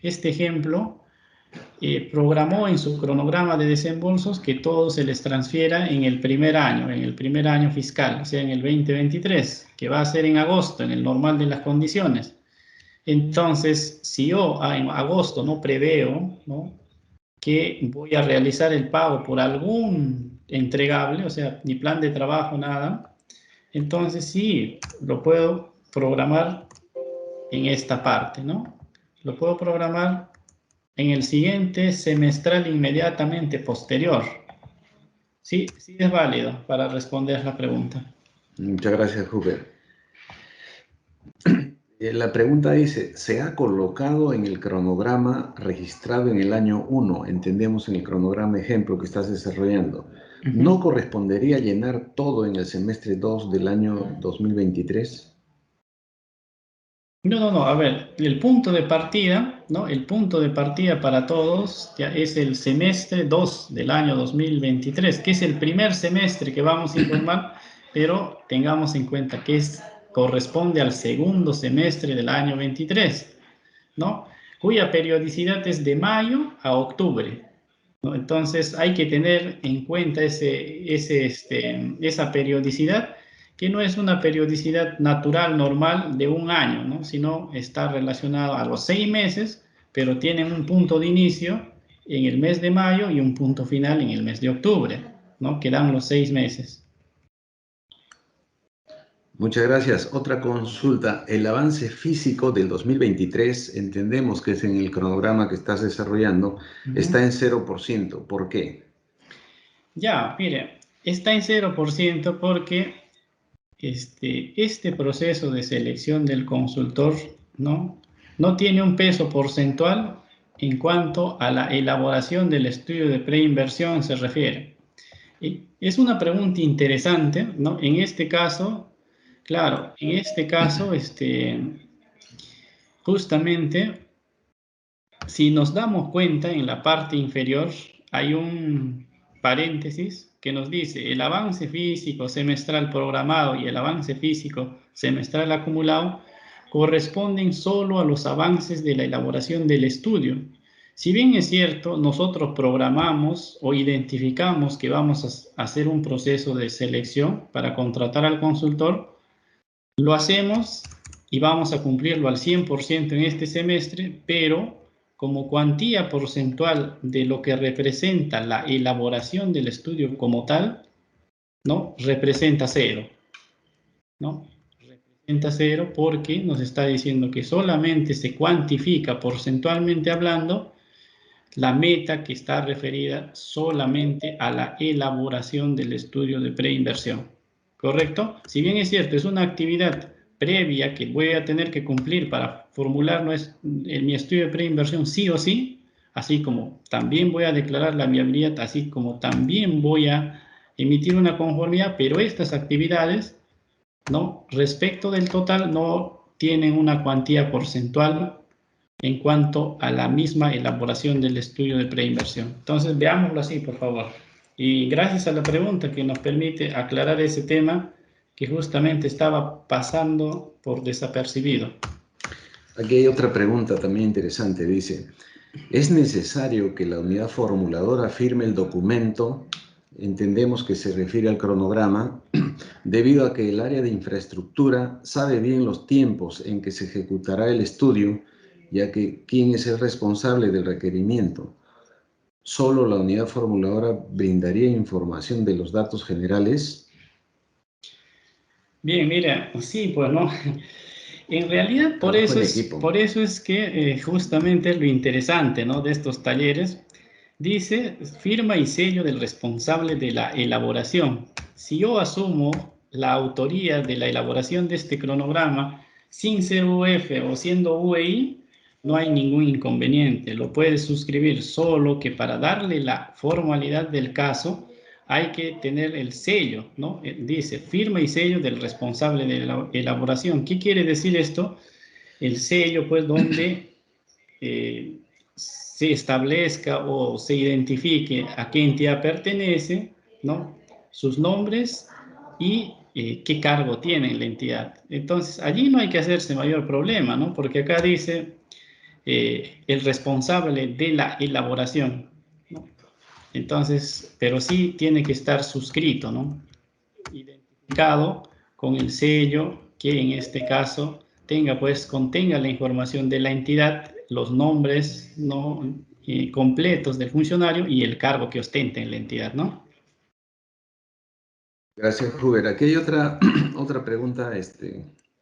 este ejemplo, programó en su cronograma de desembolsos que todo se les transfiera en el primer año fiscal, o sea, en el 2023, que va a ser en agosto, en el normal de las condiciones. Entonces, si yo en agosto no preveo, ¿no?, que voy a realizar el pago por algún entregable, o sea, ni plan de trabajo, nada, entonces sí, lo puedo programar en esta parte, ¿no? Lo puedo programar en el siguiente semestral inmediatamente posterior. Sí, sí es válido para responder la pregunta. Muchas gracias, Hubert. La pregunta dice, ¿se ha colocado en el cronograma registrado en el año 1? Entendemos en el cronograma ejemplo que estás desarrollando. ¿No correspondería llenar todo en el semestre 2 del año 2023? No, a ver, el punto de partida, ¿no? El punto de partida para todos ya es el semestre 2 del año 2023, que es el primer semestre que vamos a informar, pero tengamos en cuenta que corresponde al segundo semestre del año 23, ¿no? Cuya periodicidad es de mayo a octubre, ¿no? Entonces hay que tener en cuenta esa periodicidad, que no es una periodicidad natural, normal de un año, ¿no?, sino está relacionado a los 6 meses, pero tienen un punto de inicio en el mes de mayo y un punto final en el mes de octubre, ¿no?, que dan los 6 meses. Muchas gracias. Otra consulta. El avance físico del 2023, entendemos que es en el cronograma que estás desarrollando, está en 0%. ¿Por qué? Ya, mire, está en 0% porque este proceso de selección del consultor, ¿no? No tiene un peso porcentual en cuanto a la elaboración del estudio de preinversión se refiere. Y es una pregunta interesante, ¿no? En este caso, claro, en este caso, justamente, si nos damos cuenta, en la parte inferior hay un paréntesis que nos dice el avance físico semestral programado y el avance físico semestral acumulado corresponden solo a los avances de la elaboración del estudio. Si bien es cierto, nosotros programamos o identificamos que vamos a hacer un proceso de selección para contratar al consultor, lo hacemos y vamos a cumplirlo al 100% en este semestre, pero como cuantía porcentual de lo que representa la elaboración del estudio como tal, ¿no? Representa cero, ¿no? Representa cero porque nos está diciendo que solamente se cuantifica porcentualmente hablando la meta que está referida solamente a la elaboración del estudio de preinversión. ¿Correcto? Si bien es cierto, es una actividad previa que voy a tener que cumplir para formular mi estudio de preinversión sí o sí, así como también voy a declarar la viabilidad, así como también voy a emitir una conformidad, pero estas actividades, ¿no? Respecto del total, no tienen una cuantía porcentual en cuanto a la misma elaboración del estudio de preinversión. Entonces, veámoslo así, por favor. Y gracias a la pregunta que nos permite aclarar ese tema que justamente estaba pasando por desapercibido. Aquí hay otra pregunta también interesante. Dice, ¿es necesario que la unidad formuladora firme el documento? Entendemos que se refiere al cronograma, debido a que el área de infraestructura sabe bien los tiempos en que se ejecutará el estudio, ya que quién es el responsable del requerimiento. Solo la unidad formuladora brindaría información de los datos generales. Bien, mira, sí, pues no. En realidad, Trabajo en equipo. por eso es que justamente lo interesante, ¿no? De estos talleres, dice firma y sello del responsable de la elaboración. Si yo asumo la autoría de la elaboración de este cronograma sin ser UF o siendo UEI, no hay ningún inconveniente. Lo puedes suscribir, solo que para darle la formalidad del caso hay que tener el sello, ¿no? Dice firma y sello del responsable de la elaboración. ¿Qué quiere decir esto? El sello, pues, donde se establezca o se identifique a qué entidad pertenece, ¿no? Sus nombres y qué cargo tiene en la entidad. Entonces, allí no hay que hacerse mayor problema, ¿no? Porque acá dice el responsable de la elaboración, ¿no? Entonces, pero sí tiene que estar suscrito, ¿no? Identificado con el sello que en este caso contenga la información de la entidad, los nombres, ¿no? Completos del funcionario y el cargo que ostenta en la entidad, ¿no? Gracias, Huber. Aquí hay otra pregunta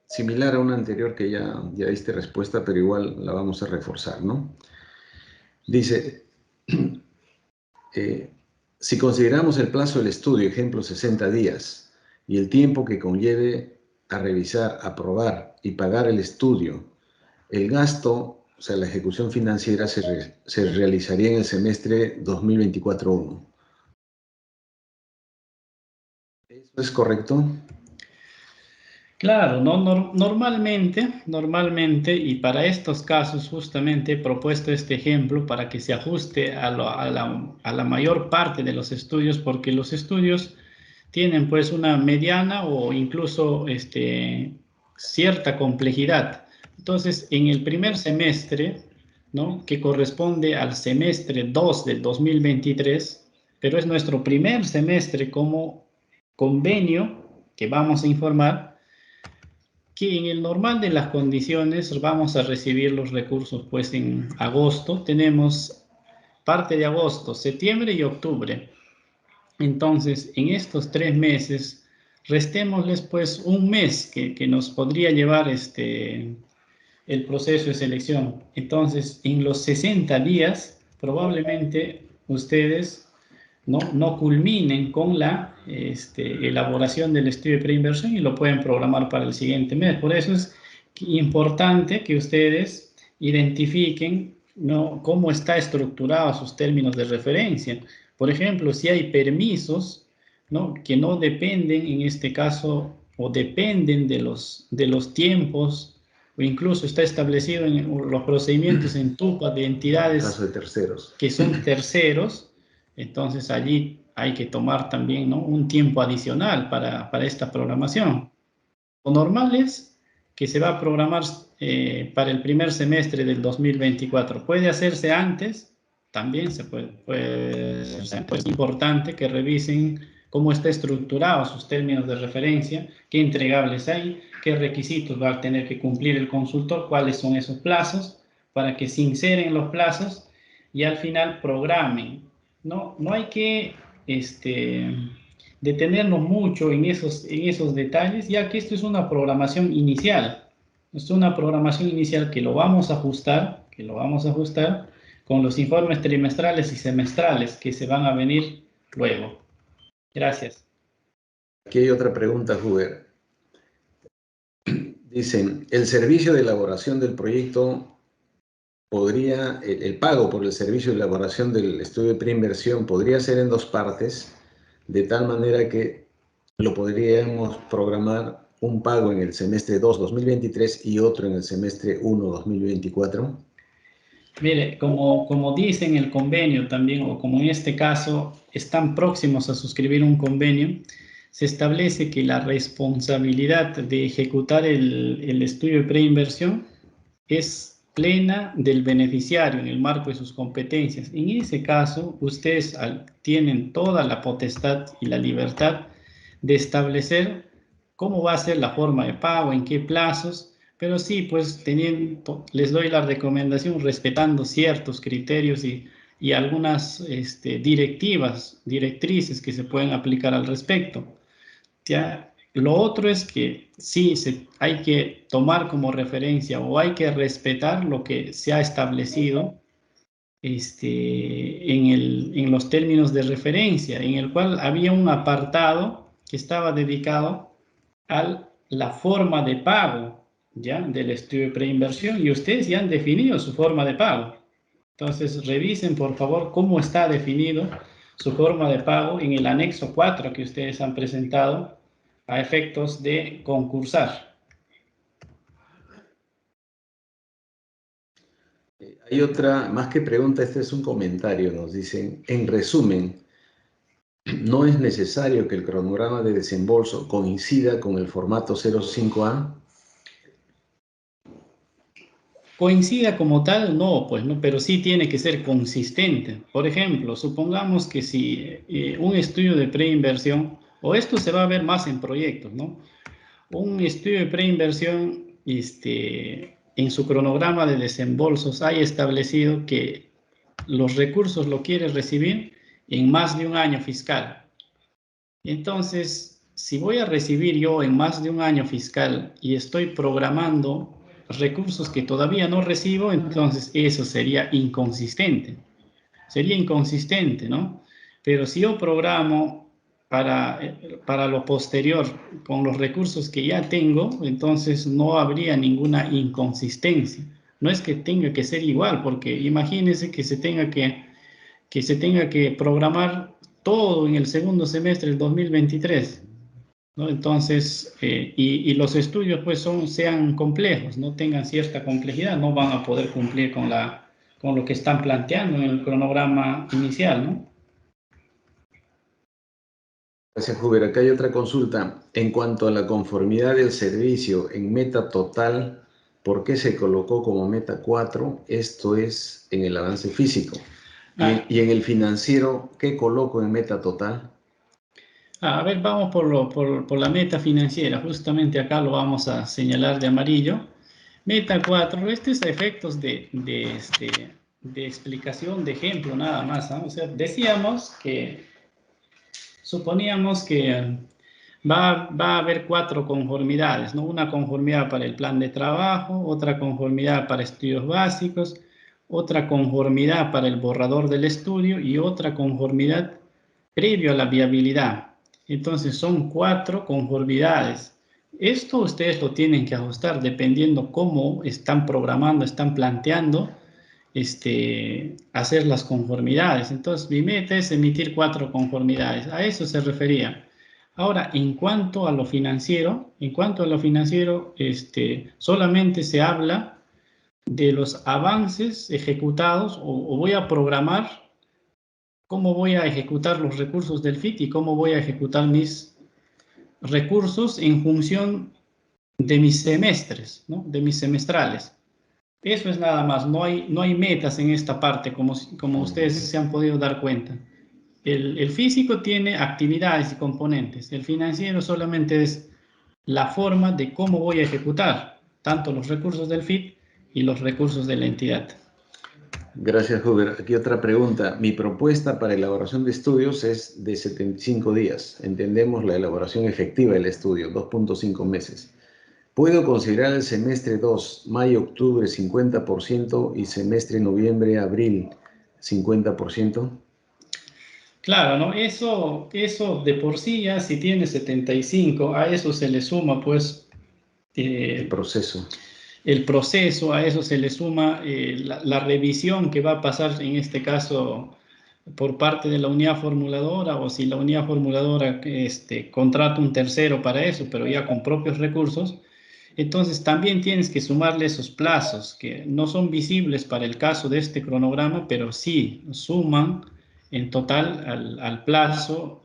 similar a una anterior que ya diste respuesta, pero igual la vamos a reforzar, ¿no? Dice, si consideramos el plazo del estudio, ejemplo 60 días, y el tiempo que conlleve a revisar, aprobar y pagar el estudio, el gasto, o sea, la ejecución financiera se realizaría en el semestre 2024-1. ¿Eso es correcto? Claro, ¿no? Normalmente, y para estos casos justamente he propuesto este ejemplo para que se ajuste a la mayor parte de los estudios, porque los estudios tienen pues una mediana o incluso cierta complejidad. Entonces, en el primer semestre, ¿no? Que corresponde al semestre 2 del 2023, pero es nuestro primer semestre como convenio que vamos a informar, que en el normal de las condiciones vamos a recibir los recursos pues en agosto. Tenemos parte de agosto, septiembre y octubre. Entonces, en estos 3 meses restémosles pues un mes que nos podría llevar el proceso de selección. Entonces, en los 60 días, probablemente ustedes no culminen con la elaboración del estudio de preinversión y lo pueden programar para el siguiente mes. Por eso es importante que ustedes identifiquen, ¿no?, cómo está estructurados sus términos de referencia. Por ejemplo, si hay permisos, ¿no?, que no dependen, en este caso, o dependen de los tiempos, o incluso está establecido en los procedimientos en TUPA de entidades caso de terceros, que son terceros, entonces allí hay que tomar también, ¿no?, un tiempo adicional para esta programación. Lo normal es que se va a programar para el primer semestre del 2024. Puede hacerse antes, también se puede hacerse antes. Es importante que revisen cómo está estructurado sus términos de referencia, qué entregables hay, qué requisitos va a tener que cumplir el consultor, cuáles son esos plazos, para que se inseren los plazos y al final programen. No hay que detenernos mucho en esos detalles, ya que esto es una programación inicial. Es una programación inicial que lo vamos a ajustar, con los informes trimestrales y semestrales que se van a venir luego. Gracias. Aquí hay otra pregunta, Huber. Dicen, el servicio de elaboración del proyecto podría, el pago por el servicio de elaboración del estudio de preinversión podría ser en dos partes, de tal manera que lo podríamos programar un pago en el semestre 2, 2023 y otro en el semestre 1, 2024. Mire, como dice en el convenio también, o como en este caso están próximos a suscribir un convenio, se establece que la responsabilidad de ejecutar el estudio de preinversión es plena del beneficiario en el marco de sus competencias. En ese caso, ustedes tienen toda la potestad y la libertad de establecer cómo va a ser la forma de pago, en qué plazos, pero sí, pues les doy la recomendación respetando ciertos criterios y algunas directrices que se pueden aplicar al respecto. Ya, lo otro es que sí, hay que tomar como referencia o hay que respetar lo que se ha establecido en los términos de referencia, en el cual había un apartado que estaba dedicado a la forma de pago, ¿ya?, del estudio de preinversión, y ustedes ya han definido su forma de pago. Entonces, revisen por favor cómo está definido su forma de pago en el anexo 4 que ustedes han presentado a efectos de concursar. Hay otra, más que pregunta, este es un comentario, nos dicen, en resumen, ¿no es necesario que el cronograma de desembolso coincida con el formato 05A? Coincida como tal, no, pues no, pero sí tiene que ser consistente. Por ejemplo, supongamos que si un estudio de preinversión, o esto se va a ver más en proyectos, ¿no? Un estudio de preinversión, en su cronograma de desembolsos hay establecido que los recursos lo quiere recibir en más de un año fiscal. Entonces, si voy a recibir yo en más de un año fiscal y estoy programando recursos que todavía no recibo, entonces eso sería inconsistente. Sería inconsistente, ¿no? Pero si yo programo para lo posterior con los recursos que ya tengo, entonces no habría ninguna inconsistencia. No es que tenga que ser igual, porque imagínense que se tenga que programar todo en el segundo semestre del 2023, ¿no? Entonces, y los estudios pues sean complejos, no tengan cierta complejidad, no van a poder cumplir con lo que están planteando en el cronograma inicial, ¿no? Gracias, Huber. Acá hay otra consulta. En cuanto a la conformidad del servicio en meta total, ¿por qué se colocó como meta 4? Esto es en el avance físico. Y en el financiero, ¿qué coloco en meta total? A ver, vamos por la meta financiera. Justamente acá lo vamos a señalar de amarillo. Meta 4, este es a efectos de explicación, de ejemplo, nada más, ¿no? O sea, suponíamos que va a haber 4 conformidades, ¿no? Una conformidad para el plan de trabajo, otra conformidad para estudios básicos, otra conformidad para el borrador del estudio y otra conformidad previo a la viabilidad. Entonces son 4 conformidades. Esto ustedes lo tienen que ajustar dependiendo cómo están programando, están planteando hacer las conformidades. Entonces mi meta es emitir 4 conformidades. A eso se refería. Ahora, en cuanto a lo financiero, solamente se habla de los avances ejecutados o voy a programar cómo voy a ejecutar los recursos del FIT y cómo voy a ejecutar mis recursos en función de mis semestres, ¿no? De mis semestrales. Eso es nada más, no hay metas en esta parte, como ustedes se han podido dar cuenta. El físico tiene actividades y componentes, el financiero solamente es la forma de cómo voy a ejecutar tanto los recursos del FIT y los recursos de la entidad. Gracias, Hubert. Aquí otra pregunta. Mi propuesta para elaboración de estudios es de 75 días. Entendemos la elaboración efectiva del estudio, 2.5 meses. ¿Puedo considerar el semestre 2, mayo-octubre, 50% y semestre noviembre-abril, 50%? Claro, ¿no? Eso de por sí ya si tiene 75, a eso se le suma pues El proceso. el proceso, a eso se le suma la revisión que va a pasar en este caso por parte de la unidad formuladora, o si la unidad formuladora contrata un tercero para eso, pero ya con propios recursos. Entonces también tienes que sumarle esos plazos que no son visibles para el caso de este cronograma, pero sí suman en total al plazo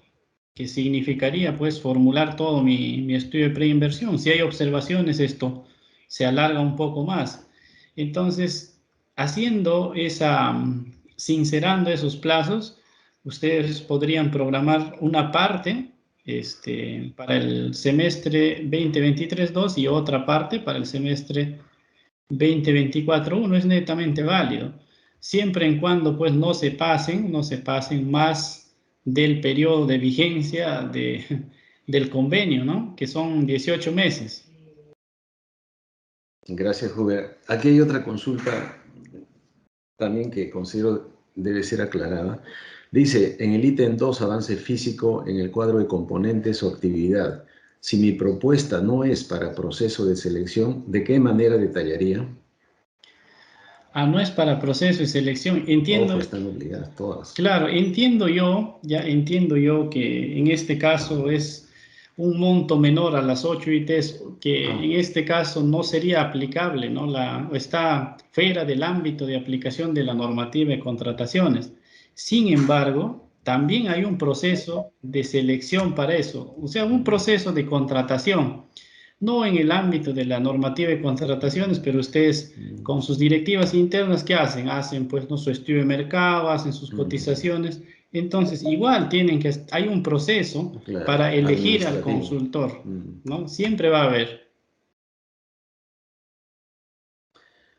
que significaría pues formular todo mi estudio de preinversión. Si hay observaciones, esto se alarga un poco más. Entonces, sincerando esos plazos, ustedes podrían programar una parte para el semestre 2023-2 y otra parte para el semestre 2024-1. Es netamente válido, siempre en cuando pues no se pasen más del periodo de vigencia del convenio, ¿no? Que son 18 meses. Gracias, Hubert. Aquí hay otra consulta también que considero debe ser aclarada. Dice, en el ítem 2, avance físico, en el cuadro de componentes o actividad, si mi propuesta no es para proceso de selección, ¿de qué manera detallaría? No es para proceso y selección. Entiendo. Ojo, están obligadas todas. Claro, entiendo yo que en este caso es un monto menor a las 8 ITs, que en este caso no sería aplicable, ¿no? Está fuera del ámbito de aplicación de la normativa de contrataciones. Sin embargo, también hay un proceso de selección para eso, o sea, un proceso de contratación. No en el ámbito de la normativa de contrataciones, pero ustedes con sus directivas internas, ¿qué hacen? Hacen pues ¿no? su estudio de mercado, hacen sus cotizaciones. Entonces, igual hay un proceso para elegir al consultor, ¿no? Siempre va a haber.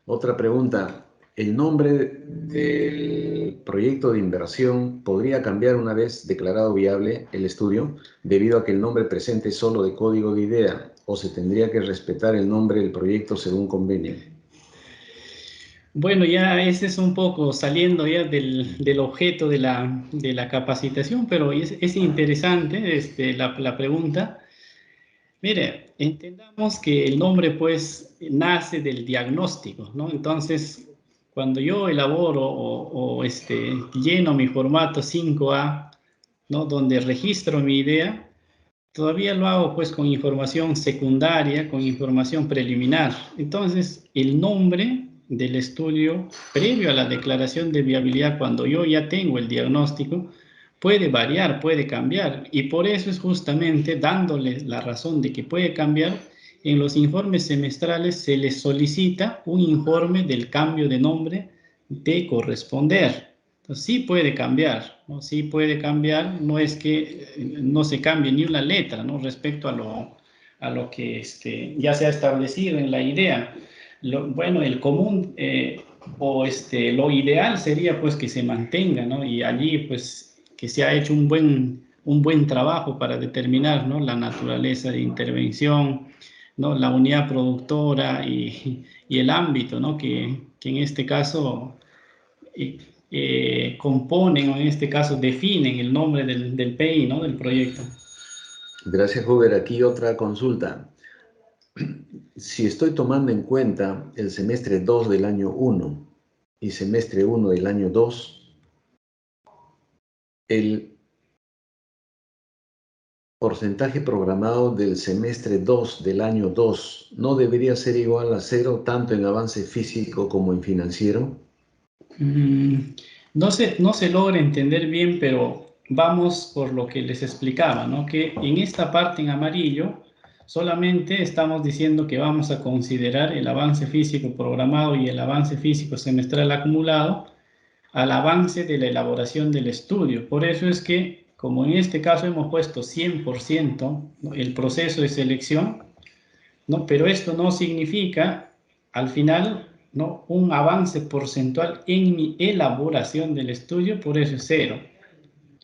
Otra pregunta. ¿El nombre del proyecto de inversión podría cambiar una vez declarado viable el estudio, debido a que el nombre presente es solo de código de idea, o se tendría que respetar el nombre del proyecto según convenio? Bueno, ya ese es un poco saliendo ya del objeto de la capacitación, pero es interesante la pregunta. Mire, entendamos que el nombre pues nace del diagnóstico, ¿no? Entonces, cuando yo elaboro lleno mi formato 5A, ¿no? Donde registro mi idea, todavía lo hago pues con información secundaria, con información preliminar. Entonces, el nombre del estudio previo a la declaración de viabilidad, cuando yo ya tengo el diagnóstico, puede variar, puede cambiar. Y por eso es justamente dándole la razón de que puede cambiar, en los informes semestrales se les solicita un informe del cambio de nombre de corresponder. Entonces, sí puede cambiar, ¿no? Sí puede cambiar, no es que no se cambie ni una letra, ¿no? Respecto a lo que ya se ha establecido en la idea. Bueno, el común lo ideal sería pues que se mantenga, ¿no? Y allí pues que se ha hecho un buen un buen trabajo para determinar, ¿no?, la naturaleza de intervención, ¿no?, la unidad productora y el ámbito, ¿no?, que en este caso componen, o en este caso definen el nombre del PI, ¿no?, del proyecto. Gracias, Hoover. Aquí otra consulta. Si estoy tomando en cuenta el semestre 2 del año 1 y semestre 1 del año 2, el porcentaje programado del semestre 2 del año 2 no debería ser igual a 0 tanto en avance físico como en financiero. No se logra entender bien, pero vamos por lo que les explicaba, ¿no? Que en esta parte en amarillo solamente estamos diciendo que vamos a considerar el avance físico programado y el avance físico semestral acumulado al avance de la elaboración del estudio. Por eso es que, como en este caso hemos puesto 100%, ¿no?, el proceso de selección, ¿no?, pero esto no significa, al final, ¿no?, un avance porcentual en mi elaboración del estudio, por eso es 0.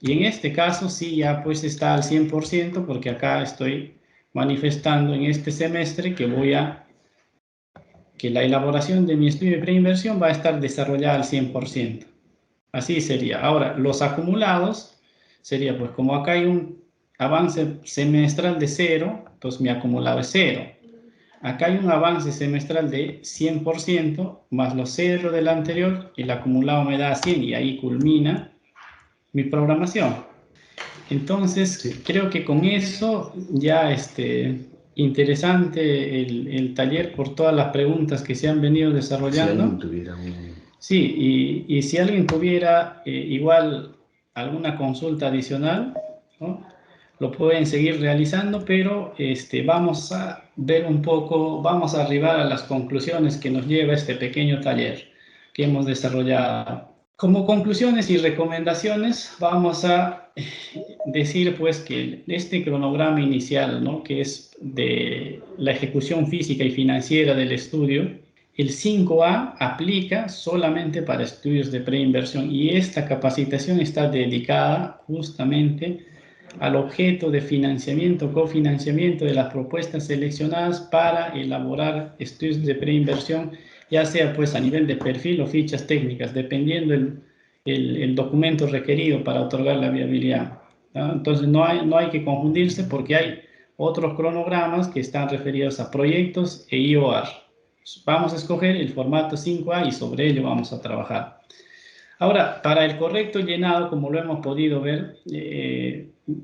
Y en este caso sí ya pues está al 100%, porque acá estoy manifestando en este semestre que la elaboración de mi estudio de preinversión va a estar desarrollada al 100%. Así sería. Ahora, los acumulados sería, pues como acá hay un avance semestral de 0, entonces mi acumulado es 0. Acá hay un avance semestral de 100%, más los 0 del anterior, el acumulado me da 100 y ahí culmina mi programación. Entonces, sí, creo que con eso ya interesante el taller por todas las preguntas que se han venido desarrollando. Si alguien tuviera un... Sí, y si alguien tuviera igual alguna consulta adicional, ¿no?, lo pueden seguir realizando, pero vamos a ver un poco, vamos a arribar a las conclusiones que nos lleva este pequeño taller que hemos desarrollado. Como conclusiones y recomendaciones, vamos a decir pues que este cronograma inicial, ¿no?, que es de la ejecución física y financiera del estudio, el 5A aplica solamente para estudios de preinversión, y esta capacitación está dedicada justamente al objeto de financiamiento, cofinanciamiento de las propuestas seleccionadas para elaborar estudios de preinversión, ya sea pues a nivel de perfil o fichas técnicas, dependiendo el documento requerido para otorgar la viabilidad, ¿no? Entonces no hay que confundirse, porque hay otros cronogramas que están referidos a proyectos e IOR. Vamos a escoger el formato 5A y sobre ello vamos a trabajar. Ahora, para el correcto llenado, como lo hemos podido ver,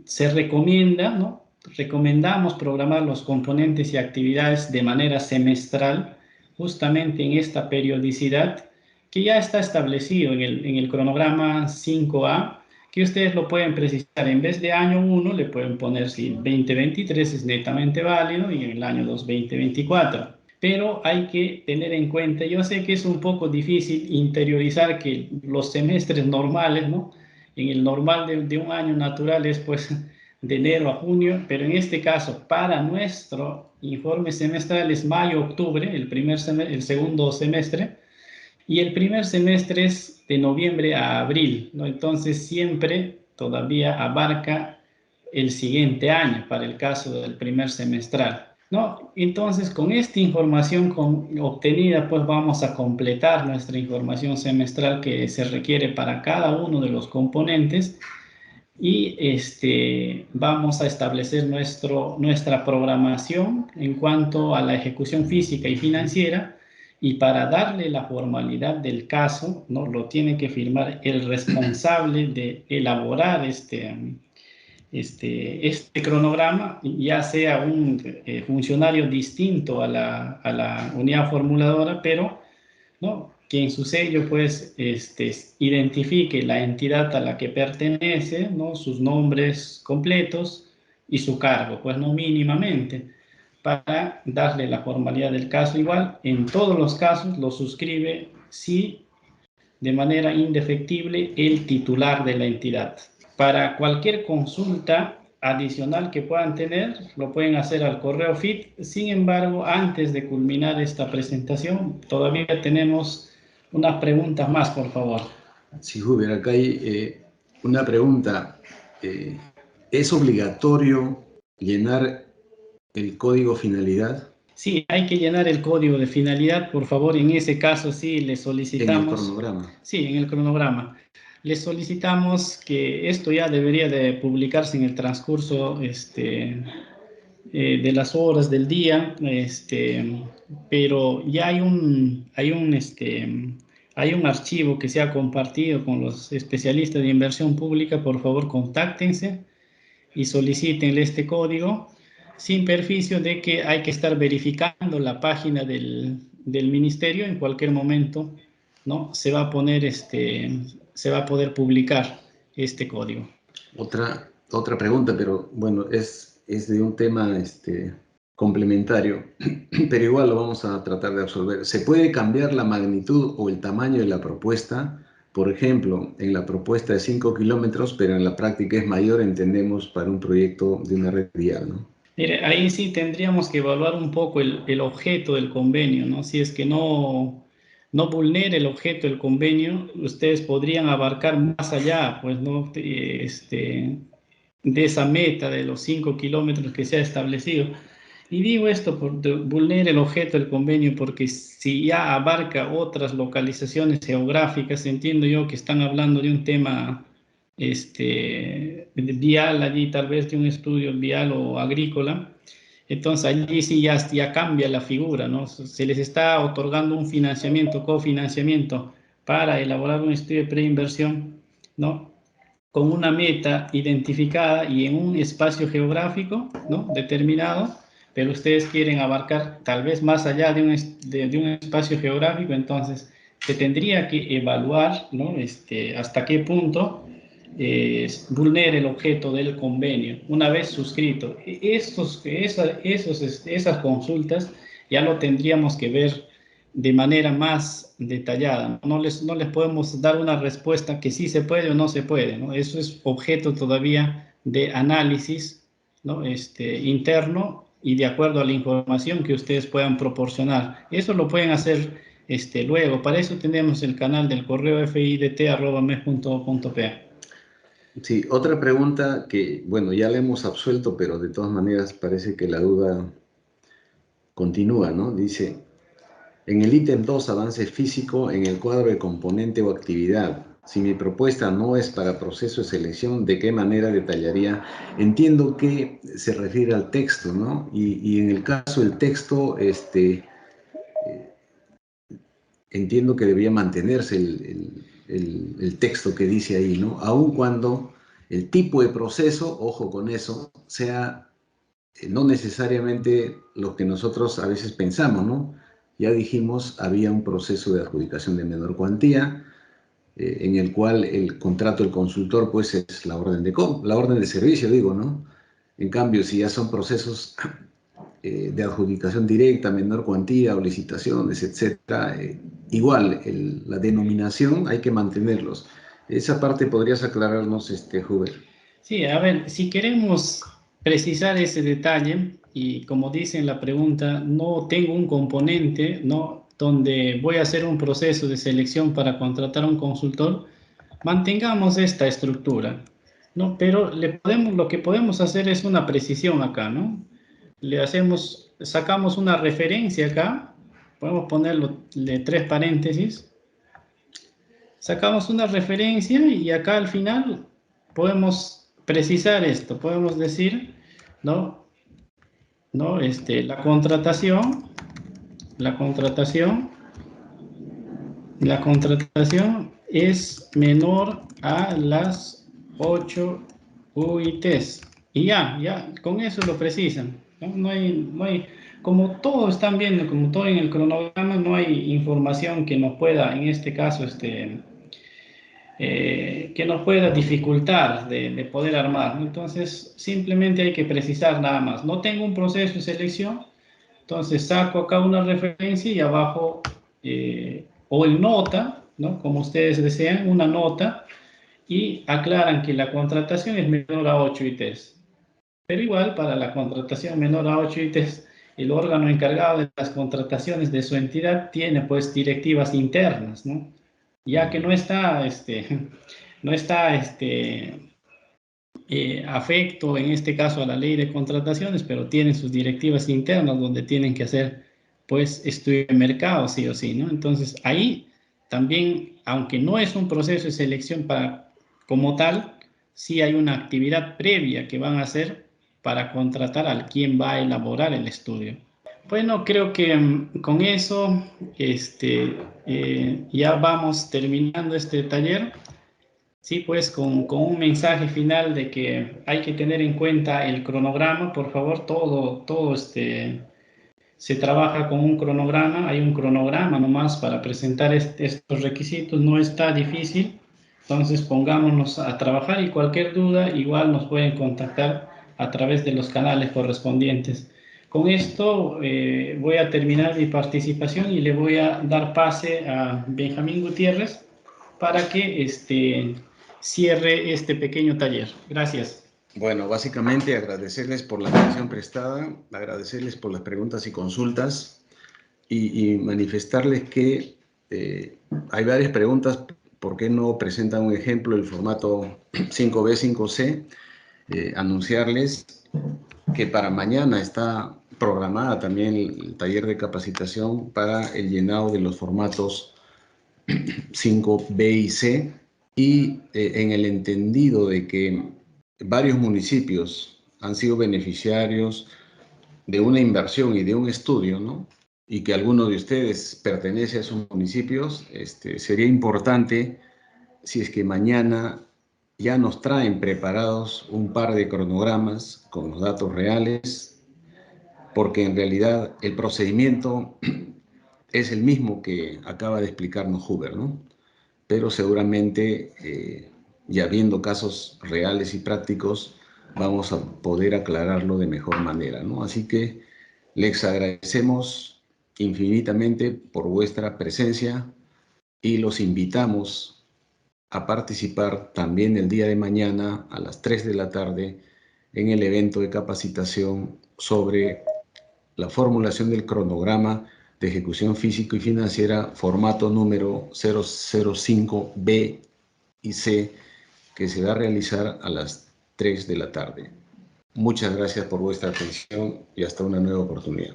se recomienda, ¿no?, recomendamos programar los componentes y actividades de manera semestral, justamente en esta periodicidad que ya está establecido en el cronograma 5A, que ustedes lo pueden precisar. En vez de año 1, le pueden poner si 2023 es netamente válido y en el año 2, 2024. Pero hay que tener en cuenta, yo sé que es un poco difícil interiorizar que los semestres normales, ¿no?, en el normal de un año natural es pues de enero a junio, pero en este caso para nuestro informe semestral es mayo-octubre, el segundo semestre, y el primer semestre es de noviembre a abril, ¿no? Entonces siempre todavía abarca el siguiente año para el caso del primer semestral, ¿no? Entonces, con esta información obtenida, pues vamos a completar nuestra información semestral que se requiere para cada uno de los componentes, y vamos a establecer nuestra programación en cuanto a la ejecución física y financiera, y para darle la formalidad del caso, ¿no?, lo tiene que firmar el responsable de elaborar este cronograma, ya sea un funcionario distinto a la unidad formuladora, pero, ¿no?, que en su sello pues identifique la entidad a la que pertenece, ¿no?, sus nombres completos y su cargo, pues no mínimamente, para darle la formalidad del caso. Igual, en todos los casos lo suscribe, sí, de manera indefectible, el titular de la entidad. Para cualquier consulta adicional que puedan tener, lo pueden hacer al correo FIT. Sin embargo, antes de culminar esta presentación, todavía tenemos unas preguntas más, por favor. Sí, Hoover, acá hay una pregunta. ¿Es obligatorio llenar el código finalidad Sí, hay que llenar el código de finalidad, por favor, en ese caso sí le en el solicitamos, cronograma? sí, en el cronograma. Le solicitamos que esto ya debería de publicarse en el transcurso de las horas del día, pero ya hay un archivo que se ha compartido con los especialistas de inversión pública. Por favor, contáctense y solicítenle este código, sin perjuicio de que hay que estar verificando la página del ministerio en cualquier momento, ¿no? Se va a poder publicar este código. Otra pregunta, pero bueno, es de un tema complementario, pero igual lo vamos a tratar de absolver. ¿Se puede cambiar la magnitud o el tamaño de la propuesta? Por ejemplo, en la propuesta de 5 kilómetros, pero en la práctica es mayor, entendemos, para un proyecto de una red vial, ¿no? Mire, ahí sí tendríamos que evaluar un poco el objeto del convenio, ¿no? Si es que no vulnera el objeto del convenio, ustedes podrían abarcar más allá, pues, ¿no? De esa meta de los 5 kilómetros que se ha establecido. Y digo esto por vulnera el objeto del convenio, porque si ya abarca otras localizaciones geográficas, entiendo yo que están hablando de un tema vial allí, tal vez de un estudio vial o agrícola. Entonces allí sí ya cambia la figura, ¿no? Se les está otorgando un financiamiento, cofinanciamiento para elaborar un estudio de preinversión, ¿no? Con una meta identificada y en un espacio geográfico, ¿no? Determinado, pero ustedes quieren abarcar tal vez más allá de un espacio geográfico. Entonces se tendría que evaluar, ¿no? Hasta qué punto vulnera el objeto del convenio una vez suscrito. Esas consultas ya lo tendríamos que ver de manera más detallada. No les podemos dar una respuesta que sí se puede o no se puede, ¿no? Eso es objeto todavía de análisis, ¿no? Interno, y de acuerdo a la información que ustedes puedan proporcionar. Eso lo pueden hacer luego. Para eso tenemos el canal del correo fidt@mes.pe. Sí, otra pregunta que, bueno, ya la hemos absuelto, pero de todas maneras parece que la duda continúa, ¿no? Dice, en el ítem 2, avance físico, en el cuadro de componente o actividad, si mi propuesta no es para proceso de selección, ¿de qué manera detallaría? Entiendo que se refiere al texto, ¿no? Y en el caso del texto, entiendo que debería mantenerse el texto que dice ahí, ¿no? Aun cuando el tipo de proceso, ojo con eso, sea no necesariamente lo que nosotros a veces pensamos, ¿no? Ya dijimos, había un proceso de adjudicación de menor cuantía, en el cual el contrato del consultor, pues, es la orden de servicio, digo, ¿no? En cambio, si ya son procesos de adjudicación directa, menor cuantía o licitaciones, etcétera, igual, la denominación hay que mantenerlos. Esa parte podrías aclararnos, Huber. Sí, a ver, si queremos precisar ese detalle, y como dice en la pregunta, no tengo un componente, ¿no? Donde voy a hacer un proceso de selección para contratar a un consultor, mantengamos esta estructura, ¿no? Pero lo que podemos hacer es una precisión acá, ¿no? Sacamos una referencia acá, podemos ponerlo de 3 paréntesis, sacamos una referencia y acá al final podemos precisar esto, podemos decir, ¿no? ¿No? La contratación, la contratación es menor a las 8 UITs. Y ya, con eso lo precisan, ¿no? Como todos están viendo, como todo en el cronograma, no hay información que nos pueda, en este caso, que nos pueda dificultar de poder armar, ¿no? Entonces, simplemente hay que precisar nada más. No tengo un proceso de selección, entonces saco acá una referencia y abajo, o en nota, ¿no? Como ustedes desean, una nota, y aclaran que la contratación es menor a 8 ITs. Pero igual, para la contratación menor a 8 ITs, el órgano encargado de las contrataciones de su entidad tiene, pues, directivas internas, ¿no? Ya que no está, afecto, en este caso, a la ley de contrataciones, pero tienen sus directivas internas donde tienen que hacer, pues, estudio de mercado, sí o sí, ¿no? Entonces, ahí también, aunque no es un proceso de selección para, como tal, sí hay una actividad previa que van a hacer para contratar al quien va a elaborar el estudio. Bueno, creo que con eso ya vamos terminando este taller. Sí, pues con un mensaje final de que hay que tener en cuenta el cronograma, por favor, todo se trabaja con un cronograma, hay un cronograma nomás para presentar estos requisitos, no está difícil, entonces pongámonos a trabajar y cualquier duda igual nos pueden contactar a través de los canales correspondientes. Con esto voy a terminar mi participación y le voy a dar pase a Benjamín Gutiérrez para que cierre este pequeño taller. Gracias. Bueno, básicamente agradecerles por la atención prestada, agradecerles por las preguntas y consultas y manifestarles que hay varias preguntas. ¿Por qué no presentan un ejemplo del formato 5B, 5C? Anunciarles que para mañana está programada también el taller de capacitación para el llenado de los formatos 5B y C, y en el entendido de que varios municipios han sido beneficiarios de una inversión y de un estudio, ¿no? Y que alguno de ustedes pertenece a esos municipios, sería importante si es que mañana ya nos traen preparados un par de cronogramas con los datos reales, porque en realidad el procedimiento es el mismo que acaba de explicarnos Huber, ¿no? Pero seguramente, ya viendo casos reales y prácticos, vamos a poder aclararlo de mejor manera, ¿no? Así que les agradecemos infinitamente por vuestra presencia y los invitamos a participar también el día de mañana a las 3 de la tarde en el evento de capacitación sobre la formulación del cronograma de ejecución físico y financiera, formato número 005B y C, que se va a realizar a las 3 de la tarde. Muchas gracias por vuestra atención y hasta una nueva oportunidad.